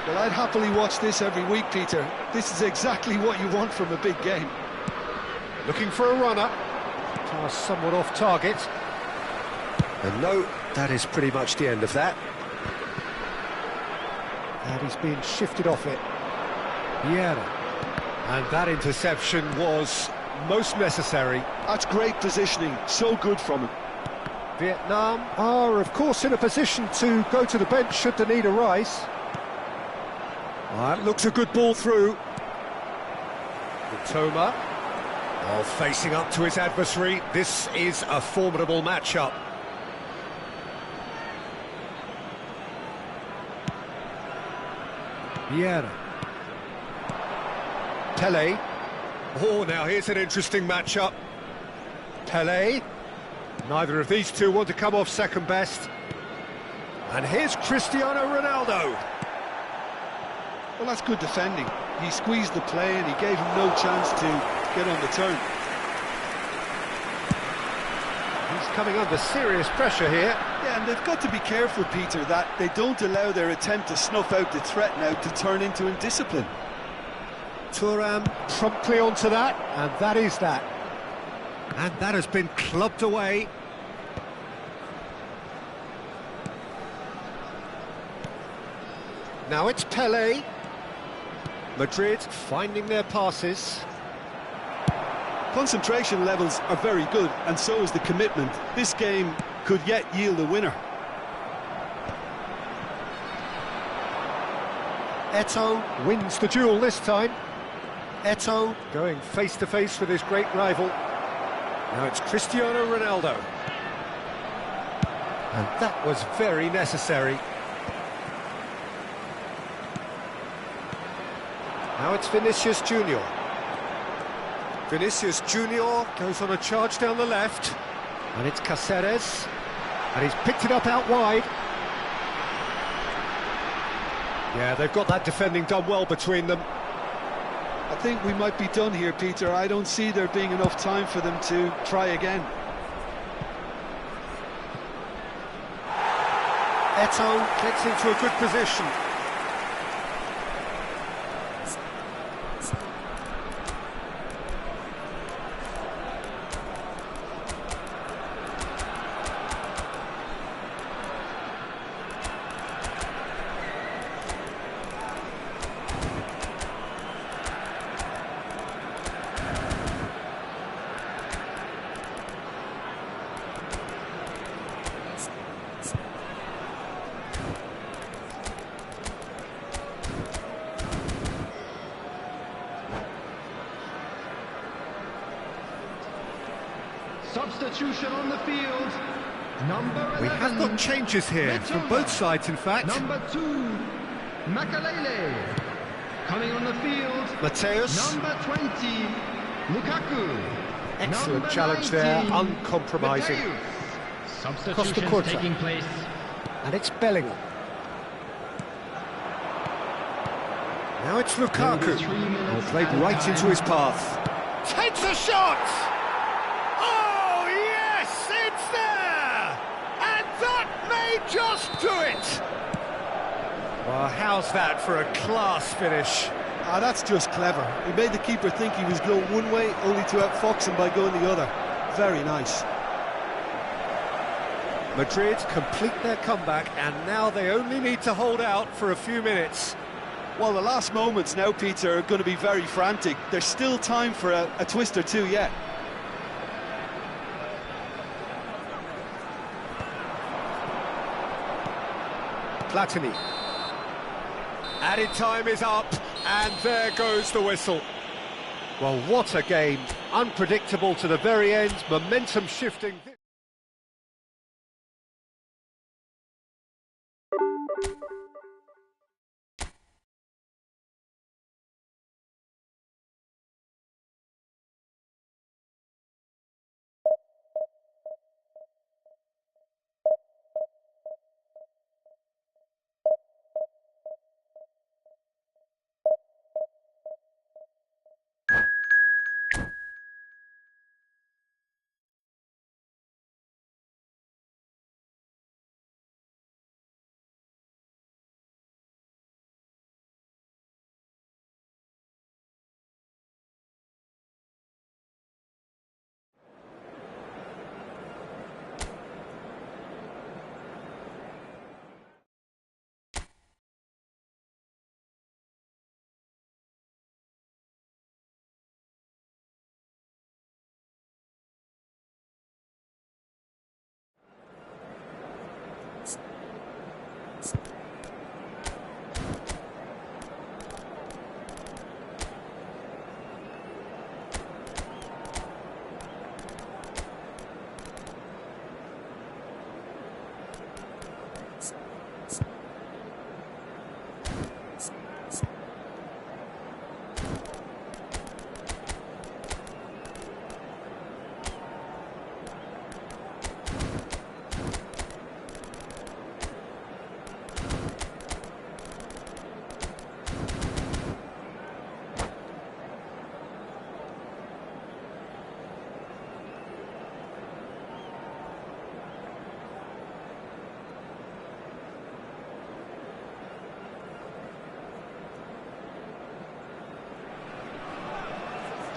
Well, I'd happily watch this every week, Peter. This is exactly what you want from a big game. Looking for a runner. Pass somewhat off target. And no, that is pretty much the end of that. And he's been shifted off it. Vieira. And that interception was most necessary. That's great positioning, so good from him. Vietnam are, of course, in a position to go to the bench should the need arise. That looks a good ball through. Toma, facing up to his adversary. This is a formidable matchup. Vieira. Pele. Oh, now here's an interesting matchup. Pele. Neither of these two want to come off second best. And here's Cristiano Ronaldo. Well, that's good defending. He squeezed the play and he gave him no chance to get on the turn. He's coming under serious pressure here. Yeah, and they've got to be careful, Peter, that they don't allow their attempt to snuff out the threat now to turn into indiscipline. Thuram promptly onto that, and that is that. And that has been clubbed away. Now it's Pele. Madrid finding their passes. Concentration levels are very good, and so is the commitment. This game could yet yield a winner. Eto'o wins the duel this time. Eto'o going face-to-face with his great rival. Now it's Cristiano Ronaldo. And that was very necessary. Now it's Vinicius Junior. Vinicius Junior goes on a charge down the left. And it's Caceres. And he's picked it up out wide. Yeah, they've got that defending done well between them. I think we might be done here, Peter. I don't see there being enough time for them to try again. Eto'o gets into a good position. Substitution on the field. Number 11. We have got changes here from both sides, in fact. Number 2, Makalele. Coming on the field. Mateus. Number 20, Lukaku. Excellent Number challenge there, 19, uncompromising. Mateus. Costa Substitutions Curta. taking place. And it's Bellingham. Now it's Lukaku. Played right into his path. Takes a shot! Oh, yes, it's there! And that may just do it! Well, how's that for a class finish? Ah, that's just clever. He made the keeper think he was going one way, only to outfox him by going the other. Very nice. Madrid complete their comeback, and now they only need to hold out for a few minutes. Well, the last moments now, Peter, are going to be very frantic. There's still time for a twist or two yet. Platini. Added time is up, and there goes the whistle. Well, what a game. Unpredictable to the very end, momentum shifting.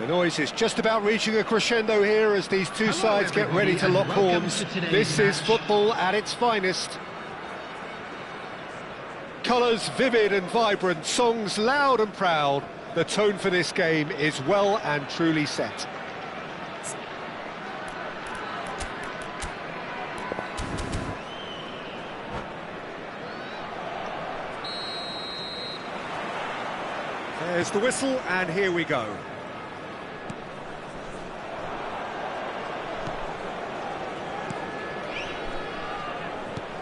The noise is just about reaching a crescendo here as these two sides get ready to lock horns. This is football at its finest. Colours vivid and vibrant, songs loud and proud. The tone for this game is well and truly set. There's the whistle, and here we go.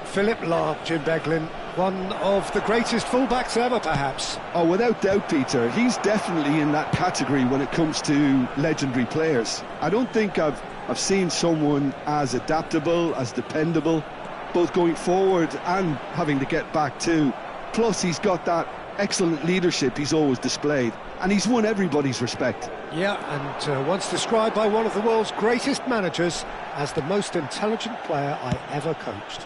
Philipp Lahm, Jim Beglin, one of the greatest fullbacks ever, perhaps. Oh, without doubt, Peter. He's definitely in that category when it comes to legendary players. I don't think I've seen someone as adaptable, as dependable, both going forward and having to get back too. Plus, he's got that excellent leadership he's always displayed, and he's won everybody's respect. Yeah, and once described by one of the world's greatest managers as the most intelligent player I ever coached.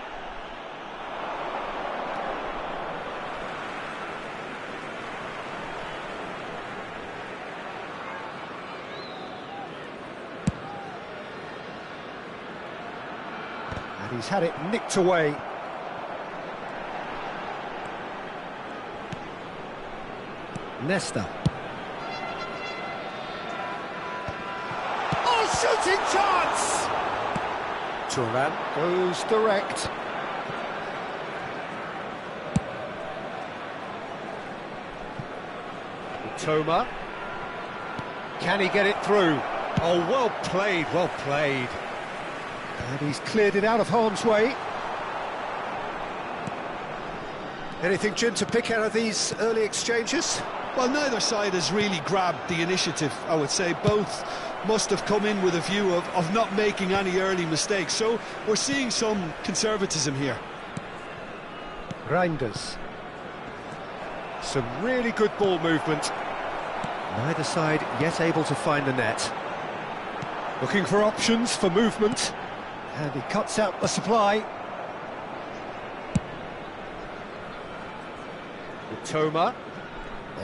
And he's had it nicked away. Nesta. Oh, shooting chance! Thuram goes direct. Toma. Can he get it through? Oh, well played, well played. And he's cleared it out of harm's way. Anything, Jim, to pick out of these early exchanges? Well, neither side has really grabbed the initiative, I would say. Both must have come in with a view of not making any early mistakes. So we're seeing some conservatism here. Reinders. Some really good ball movement. Neither side yet able to find the net. Looking for options for movement. And he cuts out the supply. Toma.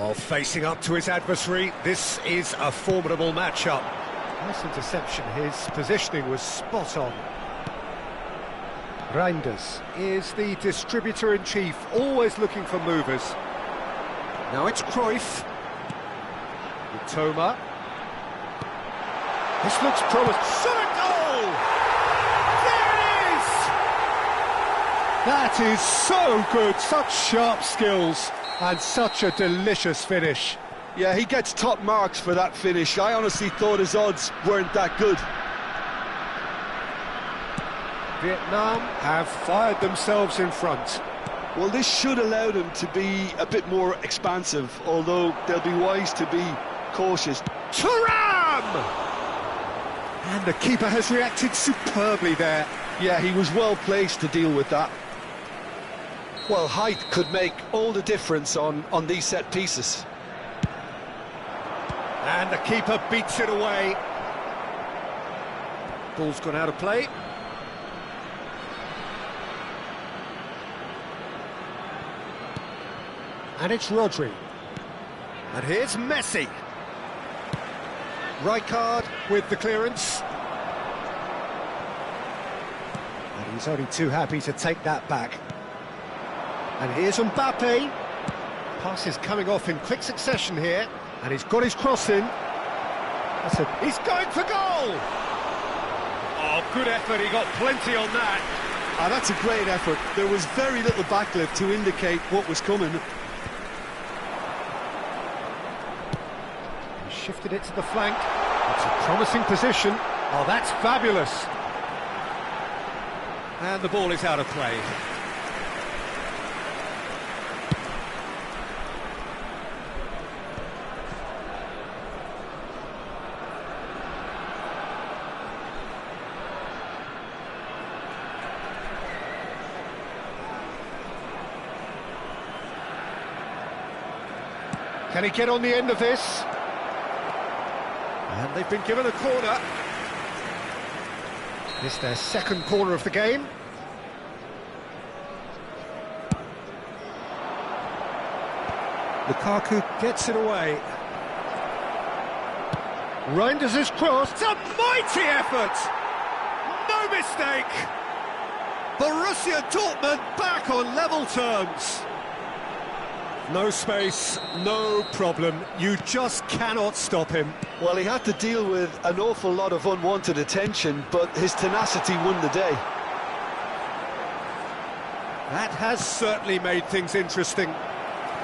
Oh, facing up to his adversary. This is a formidable matchup. Nice interception. His positioning was spot on. Reinders is the distributor-in-chief, always looking for movers. Now it's Cruyff. Toma. This looks promising. Shot a goal! There it is! That is so good, such sharp skills. And such a delicious finish. Yeah, he gets top marks for that finish. I honestly thought his odds weren't that good. Vietnam have fired themselves in front. Well, this should allow them to be a bit more expansive, although they'll be wise to be cautious. Thuram! And the keeper has reacted superbly there. Yeah, he was well placed to deal with that. Well, height could make all the difference on these set pieces. And the keeper beats it away. Ball's gone out of play. And it's Rodri. And here's Messi. Rijkaard with the clearance. And he's only too happy to take that back. And here's Mbappe. Pass is coming off in quick succession here. And he's got his cross in. He's going for goal! Oh, good effort, he got plenty on that. Ah, that's a great effort. There was very little backlift to indicate what was coming. He shifted it to the flank. It's a promising position. Oh, that's fabulous. And the ball is out of play. Can he get on the end of this? And they've been given a corner. It's their second corner of the game. Lukaku gets it away. Reinders' cross. It's a mighty effort! No mistake! Borussia Dortmund back on level terms. No space, no problem. You just cannot stop him. Well, he had to deal with an awful lot of unwanted attention, but his tenacity won the day. That has certainly made things interesting.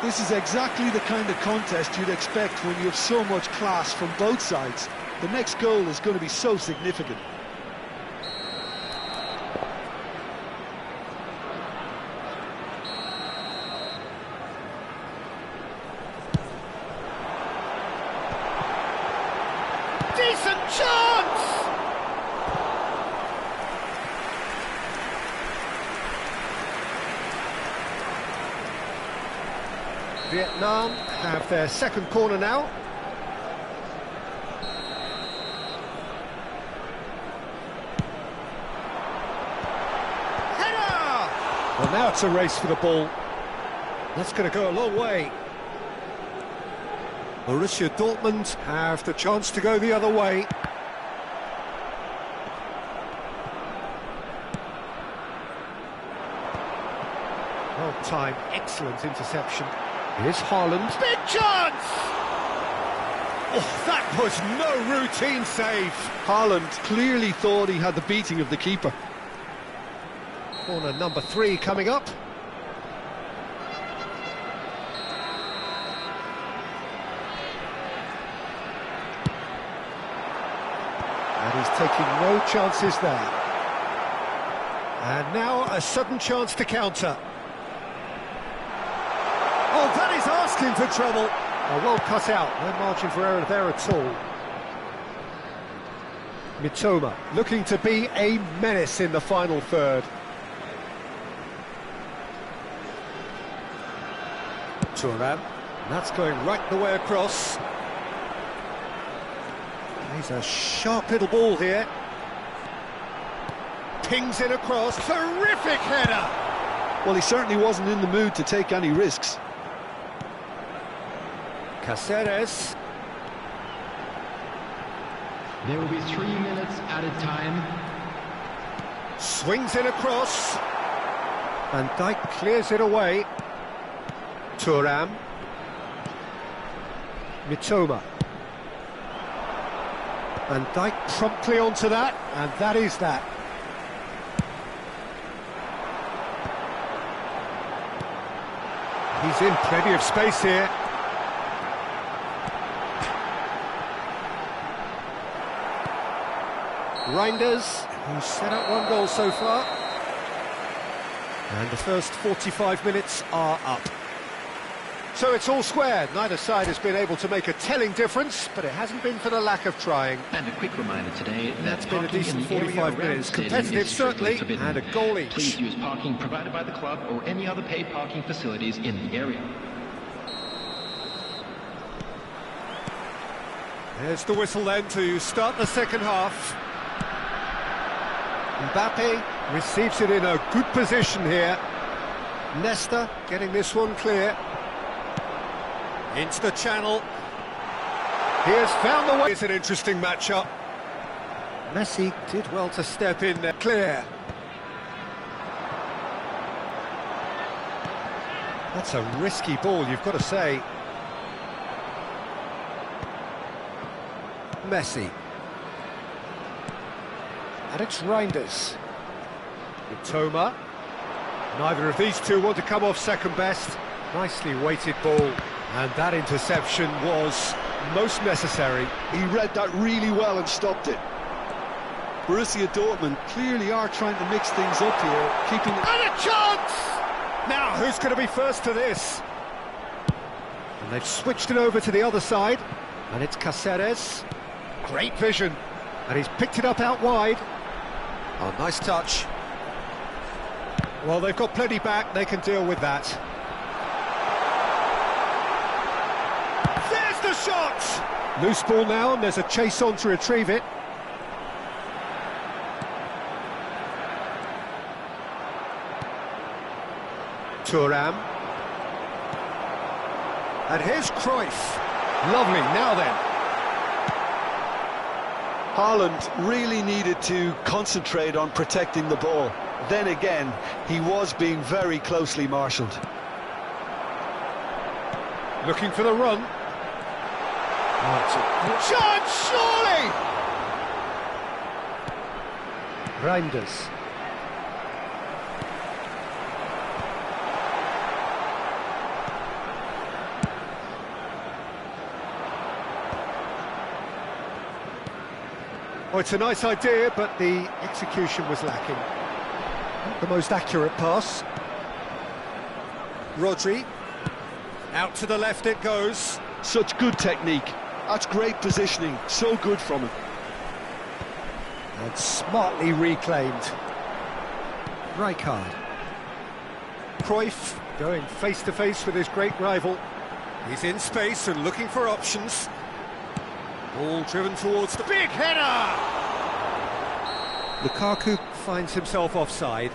This is exactly the kind of contest you'd expect when you have so much class from both sides. The next goal is going to be so significant. Decent chance! Vietnam have their second corner now. Header! Well, now it's a race for the ball. That's going to go a long way. Borussia Dortmund have the chance to go the other way. Well timed, excellent interception. Here's Haaland. Big chance! Oh, that was no routine save. Haaland clearly thought he had the beating of the keeper. Corner number 3 coming up. And he's taking no chances there. And now a sudden chance to counter. Oh, that is asking for trouble. Oh, well cut out, no margin for error there at all. Mitoma looking to be a menace in the final third. Thuram, that's going right the way across. He's a sharp little ball here. Pings it across, terrific header! Well, he certainly wasn't in the mood to take any risks. Cáceres. There will be 3 minutes added time. Swings it across. Van Dijk clears it away. Thuram. Mitoma. Van Dijk promptly onto that, and that is that. He's in plenty of space here. Reinders, who's set up 1 goal so far. And the first 45 minutes are up. So it's all square. Neither side has been able to make a telling difference, but it hasn't been for the lack of trying. And a quick reminder today That's that been a parking decent in the area 45 around minutes. the stadium Competitive, is strictly certainly, forbidden. and a goal each. Please use parking provided by the club or any other paid parking facilities in the area. There's the whistle then to start the second half. Mbappe receives it in a good position here. Nesta getting this one clear. Into the channel. He has found the way. It's an interesting matchup. Messi did well to step in there. Clear. That's a risky ball, you've got to say. Messi. And it's Reinders. Mitoma. Neither of these two want to come off second best. Nicely weighted ball. And that interception was most necessary. He read that really well and stopped it. Borussia Dortmund clearly are trying to mix things up here, keeping it... And a chance! Now, who's going to be first to this? And they've switched it over to the other side. And it's Cáceres. Great vision. And he's picked it up out wide. Oh, nice touch. Well, they've got plenty back. They can deal with that. There's the shot! Loose ball now, and there's a chase on to retrieve it. Thuram. And here's Cruyff. Lovely, now then. Haaland really needed to concentrate on protecting the ball. Then again, he was being very closely marshalled. Looking for the run. Chance, surely! Reinders. Oh, it's a nice idea, but the execution was lacking. Not the most accurate pass. Rodri. Out to the left it goes. Such good technique. That's great positioning. So good from him. And smartly reclaimed. Rijkaard. Cruyff going face-to-face with his great rival. He's in space and looking for options. Ball driven towards the big header! Lukaku finds himself offside.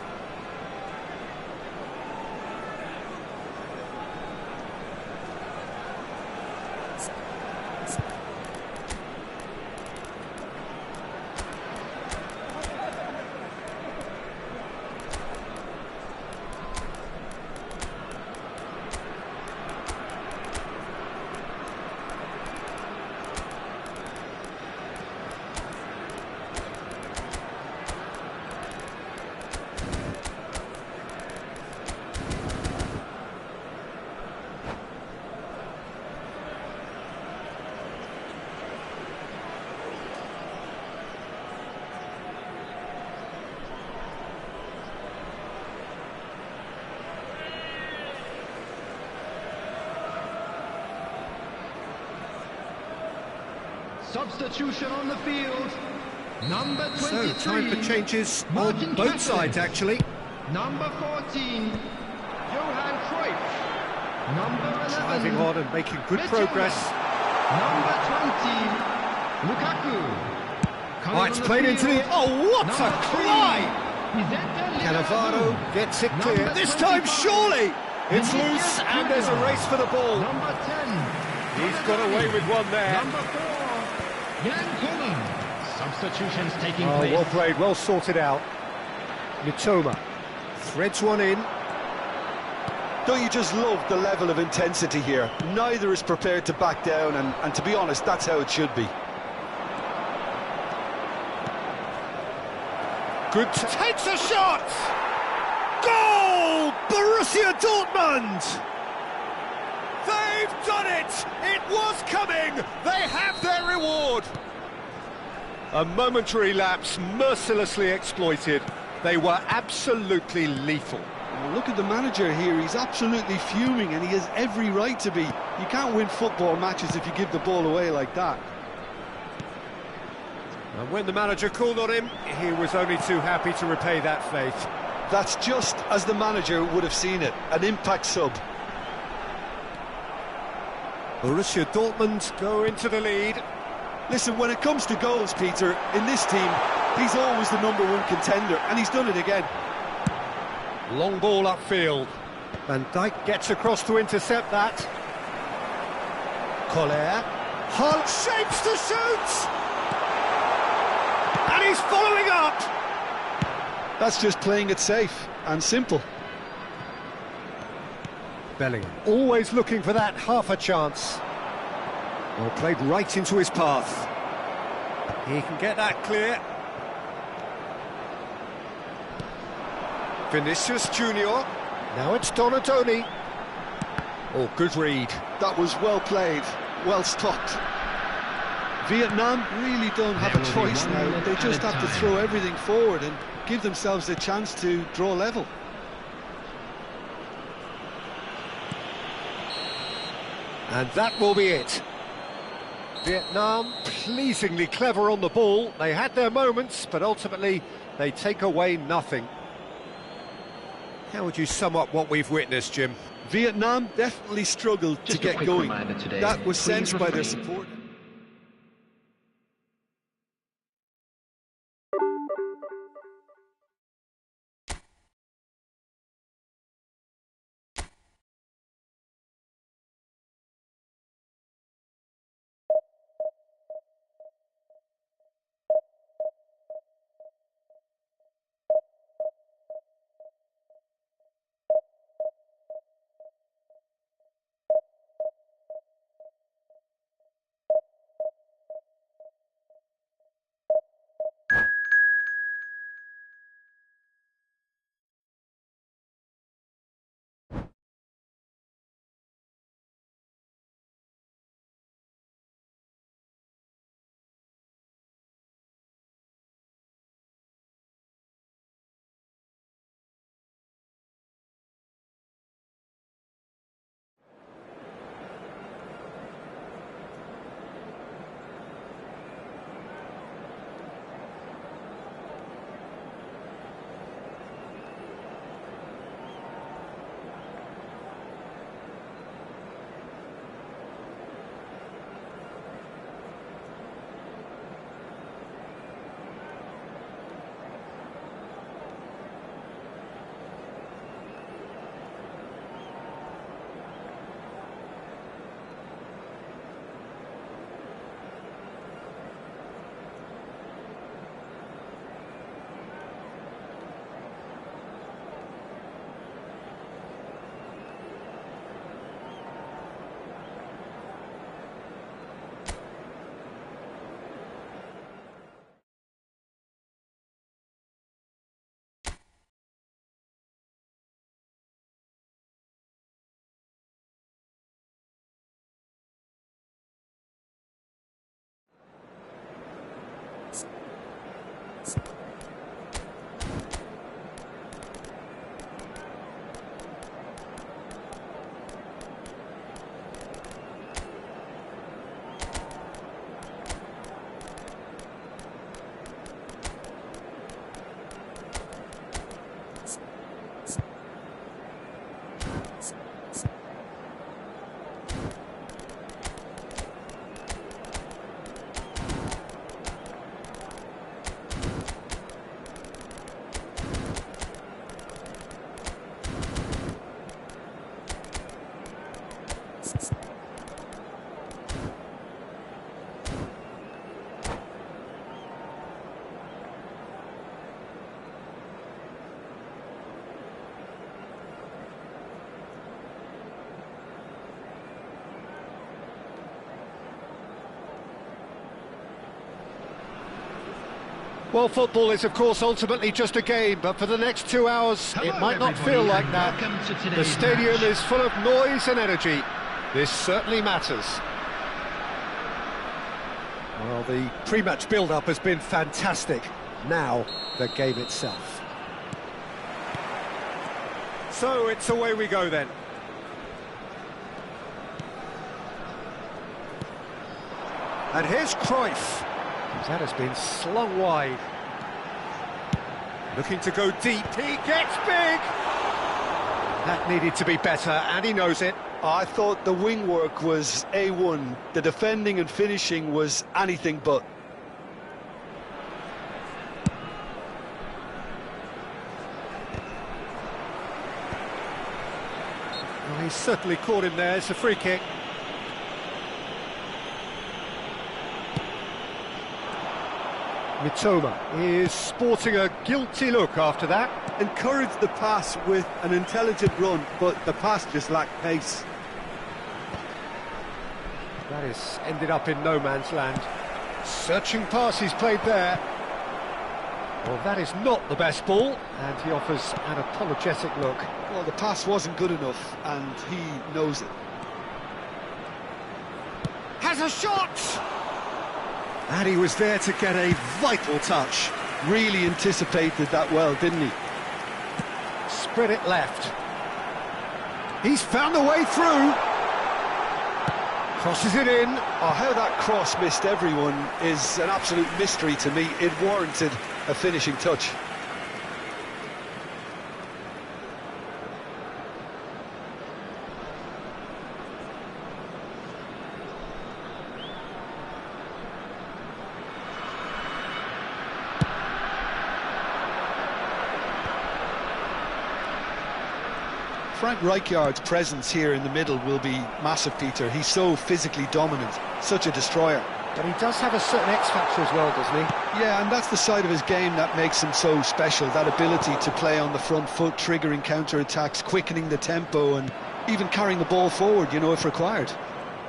Substitution on the field. Number 23. So, time for changes Martin on both Kaplan. sides, actually. Number 14, Johan Cruyff. Number 11, Driving on and making good Mitchell. progress. Number 20, Lukaku. Coming Oh, it's on the played into field. the... Oh, what Number a 3, climb! Vicente Cannavaro Leao. gets it clear. Number This time, 25, surely! It's Vinicius loose and there's a Junior. race for the ball. Number 10, He's got away with one there. Number 4, Jan Koeman. Substitutions taking Oh, place. well played, well sorted out. Mitoma threads one in. Don't you just love the level of intensity here? Neither is prepared to back down, and to be honest, that's how it should be. Good takes a shot! Goal! Borussia Dortmund! They've done it! It was coming! They have their reward! A momentary lapse mercilessly exploited. They were absolutely lethal. Well, look at the manager here. He's absolutely fuming, and he has every right to be. You can't win football matches if you give the ball away like that. And when the manager called on him, he was only too happy to repay that faith. That's just as the manager would have seen it, an impact sub. Borussia Dortmund go into the lead. Listen, when it comes to goals, Peter, in this team, he's always the #1 contender, and he's done it again. Long ball upfield. Van Dijk gets across to intercept that. Collier. Hunt shapes to shoot! And he's following up! That's just playing it safe and simple. Bellingham, always looking for that half a chance. Well, played right into his path. He can get that clear. Vinicius Junior. Now it's Donadoni. Oh, good read. That was well played, well stopped. Vietnam really don't have a There will be choice 1 now. minute They at just a have to time. throw everything forward and give themselves a chance to draw level. And that will be it. Vietnam pleasingly clever on the ball. They had their moments, but ultimately they take away nothing. How would you sum up what we've witnessed, Jim? Vietnam definitely struggled to Just a get quick going. reminder today, That was please sensed by their refrain. support. Well, football is, of course, ultimately just a game, but for the next 2 hours, it might not feel like that. The stadium is full of noise and energy. This certainly matters. Well, the pre-match build-up has been fantastic. Now, the game itself. So, it's away we go then. And here's Cruyff. That has been slung wide. Looking to go deep, he gets big! That needed to be better, and he knows it. I thought the wing work was A1. The defending and finishing was anything but. Well, he's certainly caught him there. It's a free kick. Mitoma is sporting a guilty look after that. Encouraged the pass with an intelligent run, but the pass just lacked pace. That has ended up in no man's land. Searching pass he's played there. Well, that is not the best ball, and he offers an apologetic look. Well, the pass wasn't good enough, and he knows it. Has a shot! And he was there to get a vital touch. Really anticipated that well, didn't he? Spread it left. He's found a way through. Crosses it in. Oh, how that cross missed everyone is an absolute mystery to me. It warranted a finishing touch. Frank Rijkaard's presence here in the middle will be massive, Peter. He's so physically dominant, such a destroyer. But he does have a certain X-factor as well, doesn't he? Yeah, and that's the side of his game that makes him so special, that ability to play on the front foot, triggering counter-attacks, quickening the tempo, and even carrying the ball forward, you know, if required.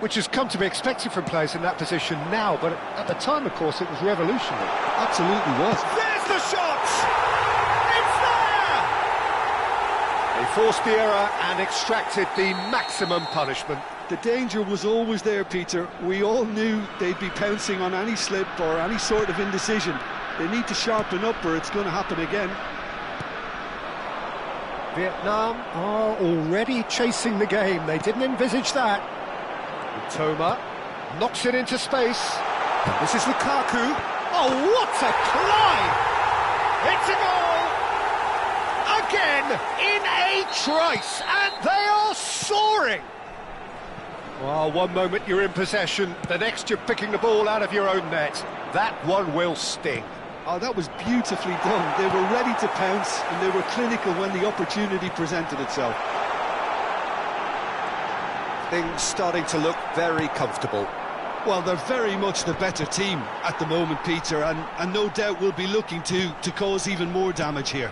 Which has come to be expected from players in that position now, but at the time, of course, it was revolutionary. Absolutely was. There's the shot! It's there! They forced the error and extracted the maximum punishment. The danger was always there, Peter. We all knew they'd be pouncing on any slip or any sort of indecision. They need to sharpen up or it's going to happen again. Vietnam are already chasing the game. They didn't envisage that. Mitoma knocks it into space. This is Lukaku. Oh, what a climb! It's a goal! Again, in a trice, and they are soaring! Well, one moment you're in possession, the next you're picking the ball out of your own net. That one will sting. Oh, that was beautifully done. They were ready to pounce, and they were clinical when the opportunity presented itself. Things starting to look very comfortable. Well, they're very much the better team at the moment, Peter, and no doubt will be looking to cause even more damage here.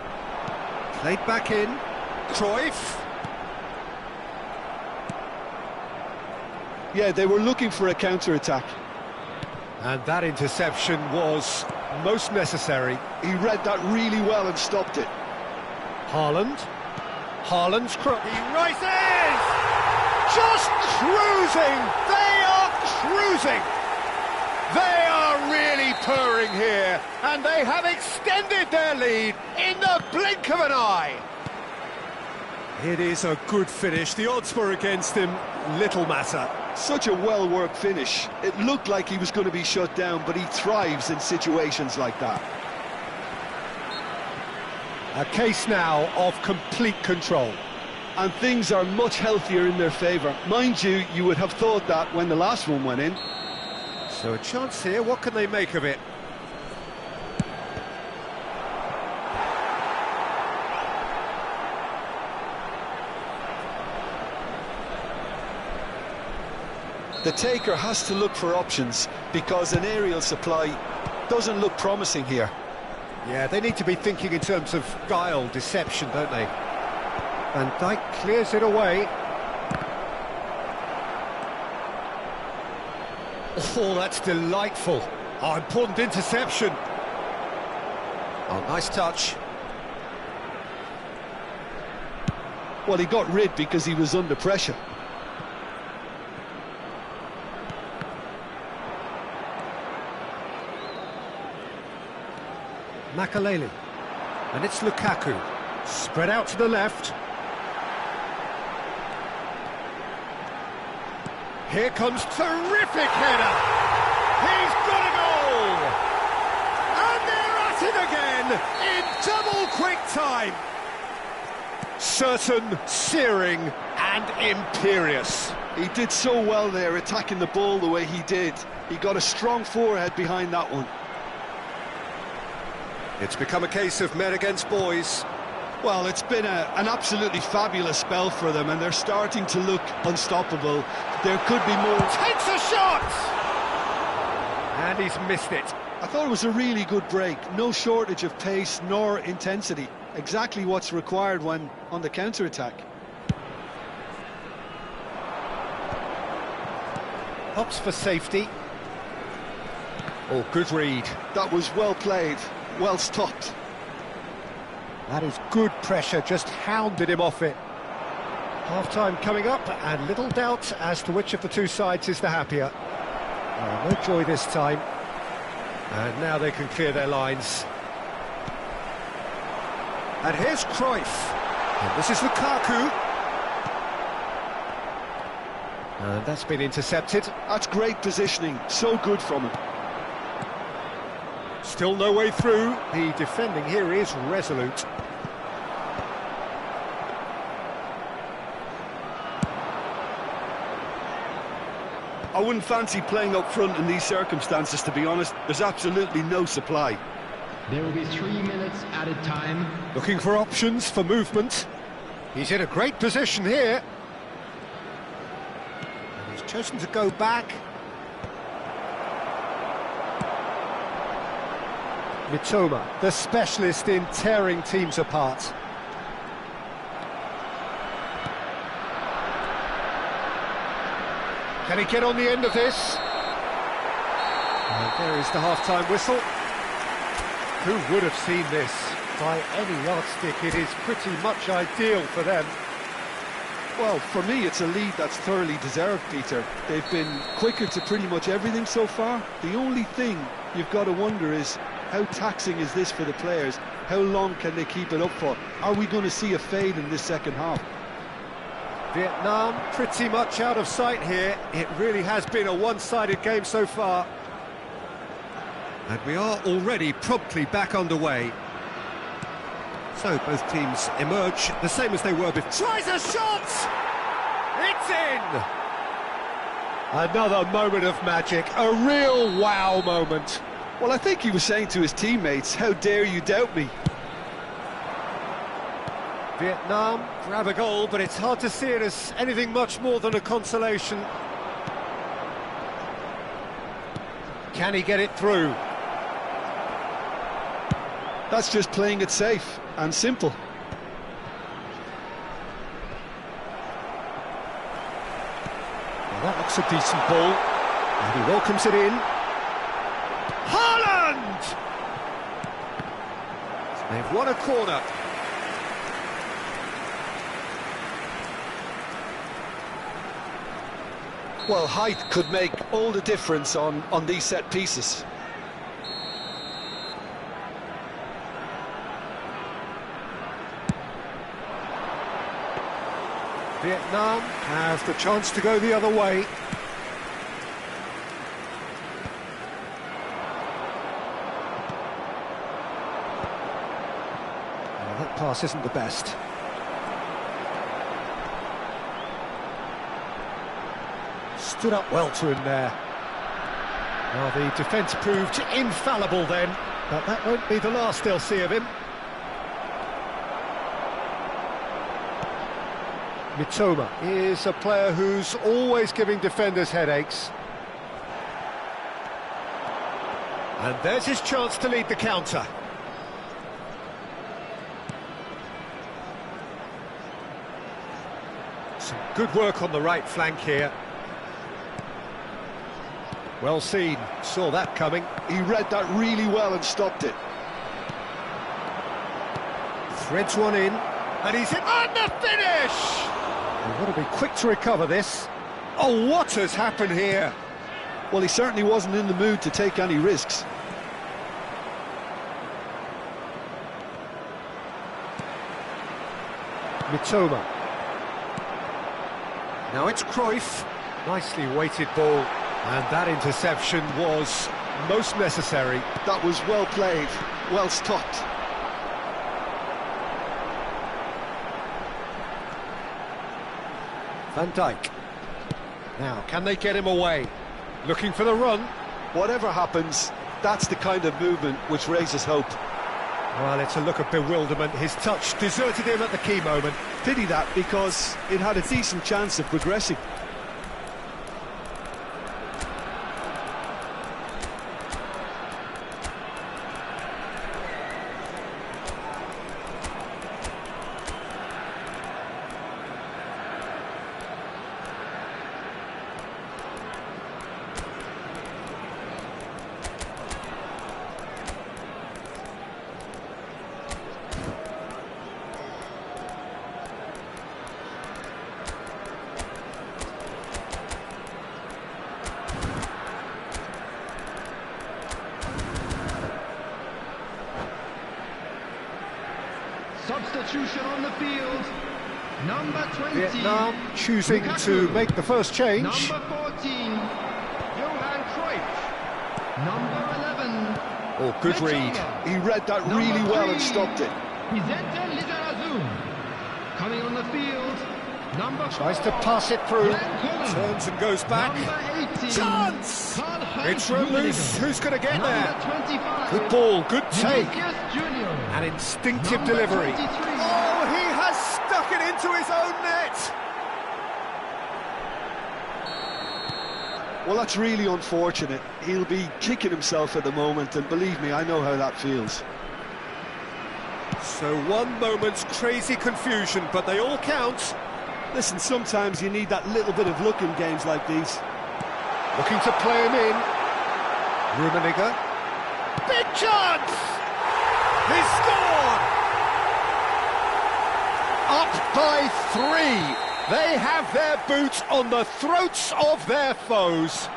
Played back in. Cruyff. Yeah, they were looking for a counter-attack. And that interception was most necessary. He read that really well and stopped it. Haaland. Haaland's he rises! Just cruising! They are cruising! They are really purring here, and they have extended their lead in the blink of an eye. It is a good finish. The odds were against him, little matter. Such a well-worked finish. It looked like he was going to be shut down, but he thrives in situations like that. A case now of complete control. And things are much healthier in their favour. Mind you, you would have thought that when the last one went in. So a chance here, what can they make of it? The taker has to look for options because an aerial supply doesn't look promising here. Yeah, they need to be thinking in terms of guile, deception, don't they? Van Dijk clears it away. Oh, that's delightful. Oh, important interception. Oh, nice touch. Well, he got rid because he was under pressure. Makaleli. And it's Lukaku. Spread out to the left. Here comes terrific header. He's got a goal. And they're at it again in double quick time. Certain, searing and imperious. He did so well there, attacking the ball the way he did. He got a strong forehead behind that one. It's become a case of men against boys. Well, it's been an absolutely fabulous spell for them, and they're starting to look unstoppable. There could be more. Takes a shot! And he's missed it. I thought it was a really good break. No shortage of pace nor intensity. Exactly what's required when on the counter-attack. Hops for safety. Oh, good read. That was well played, well stopped. That is good pressure, just hounded him off it. Half-time coming up, and little doubt as to which of the two sides is the happier. No joy this time. And now they can clear their lines. And here's Cruyff. And this is Lukaku. And that's been intercepted. That's great positioning, so good from him. Still no way through. The defending here is resolute. I wouldn't fancy playing up front in these circumstances, to be honest. There's absolutely no supply. There will be 3 minutes added time. Looking for options for movement. He's in a great position here. And he's chosen to go back. Mitoma, the specialist in tearing teams apart. Can he get on the end of this? And there is the half-time whistle. Who would have seen this? By any yardstick, it is pretty much ideal for them. Well, for me, it's a lead that's thoroughly deserved, Peter. They've been quicker to pretty much everything so far. The only thing you've got to wonder is, how taxing is this for the players? How long can they keep it up for? Are we going to see a fade in this second half? Vietnam pretty much out of sight here. It really has been a one-sided game so far. And we are already promptly back underway. So both teams emerge the same as they were before. Tries a shot! It's in! Another moment of magic, a real wow moment. Well, I think he was saying to his teammates, how dare you doubt me? Vietnam grab a goal, but it's hard to see it as anything much more than a consolation. Can he get it through? That's just playing it safe and simple. Well, that looks a decent ball, and he welcomes it in. Haaland! They've won a corner. Well, height could make all the difference on these set pieces. Vietnam have the chance to go the other way. That pass isn't the best. Stood up well to him there. Well, the defence proved infallible then, but that won't be the last they'll see of him. Mitoma is a player who's always giving defenders headaches. And there's his chance to lead the counter. Some good work on the right flank here. Well seen, saw that coming. He read that really well and stopped it. Threads one in, and he's in on the finish! You've got to be quick to recover this. Oh, what has happened here? Well, he certainly wasn't in the mood to take any risks. Mitoma. Now it's Cruyff. Nicely weighted ball. And that interception was most necessary. That was well played, well stopped. Van Dijk. Now, can they get him away? Looking for the run. Whatever happens, that's the kind of movement which raises hope. Well, it's a look of bewilderment. His touch deserted him at the key moment. Pity that, because it had a decent chance of progressing. Substitution on the field. Number 20. Vietnam choosing to make the first change. Number 14. Johan Cruyff. Number 11. Oh, good read. He read that really well and stopped it. Vicente Lizarazu. Coming on the field. Number 4. Tries to pass it through. Glenn Coleman. Turns and goes back. Number 18. Chance! Karl-Heinz It's loose. Rummenigge. Who's going to get Number there? 25. Good ball, good take. Vinicius Junior. An instinctive Number delivery. 23. Oh, he has stuck it into his own net. Well, that's really unfortunate. He'll be kicking himself at the moment, and believe me, I know how that feels. So one moment's crazy confusion, but they all count. Listen, sometimes you need that little bit of luck in games like these. Looking to play him in. Rummenigge. Big chance! He scored! Up by 3. They have their boots on the throats of their foes.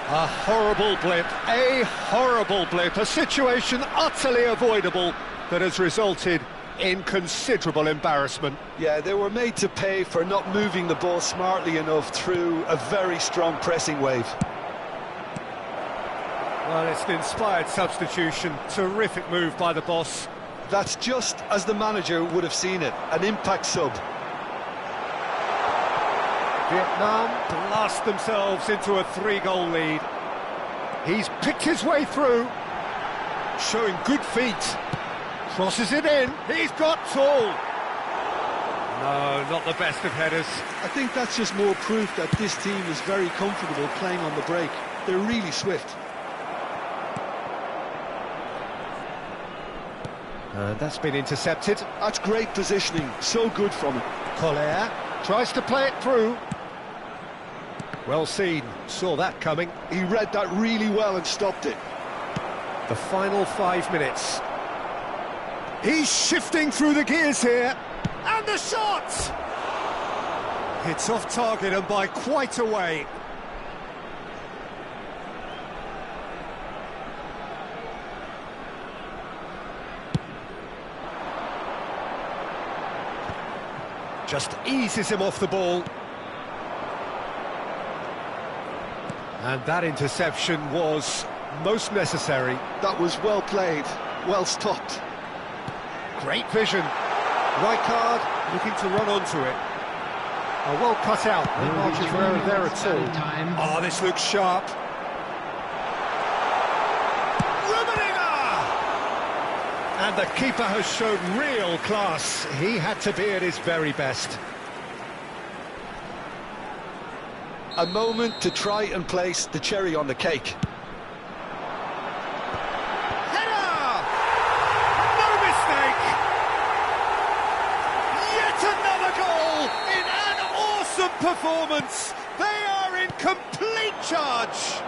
A horrible blip, a situation utterly avoidable that has resulted in considerable embarrassment. Yeah, they were made to pay for not moving the ball smartly enough through a very strong pressing wave. Well, it's an inspired substitution. Terrific move by the boss. That's just as the manager would have seen it, an impact sub. Vietnam blast themselves into a 3-goal lead. He's picked his way through, showing good feet. Crosses it in, he's got tall. No, not the best of headers. I think that's just more proof that this team is very comfortable playing on the break. They're really swift. And that's been intercepted. That's great positioning, so good from him. Collier tries to play it through. Well seen, saw that coming. He read that really well and stopped it. The final 5 minutes. He's shifting through the gears here. And the shot! It's off target and by quite a way. Just eases him off the ball. And that interception was most necessary. That was well played, well stopped. Great vision. Rijkaard looking to run onto it. Oh, well cut out. No margin for error there at all. Oh, this looks sharp. And the keeper has shown real class. He had to be at his very best. A moment to try and place the cherry on the cake. Header! No mistake! Yet another goal in an awesome performance. They are in complete charge.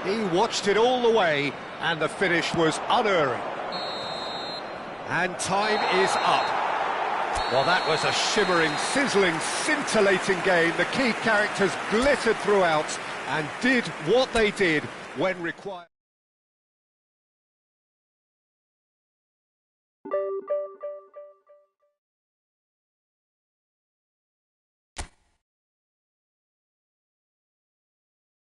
He watched it all the way, and the finish was unerring. And time is up. Well, that was a shimmering, sizzling, scintillating game. The key characters glittered throughout and did what they did when required.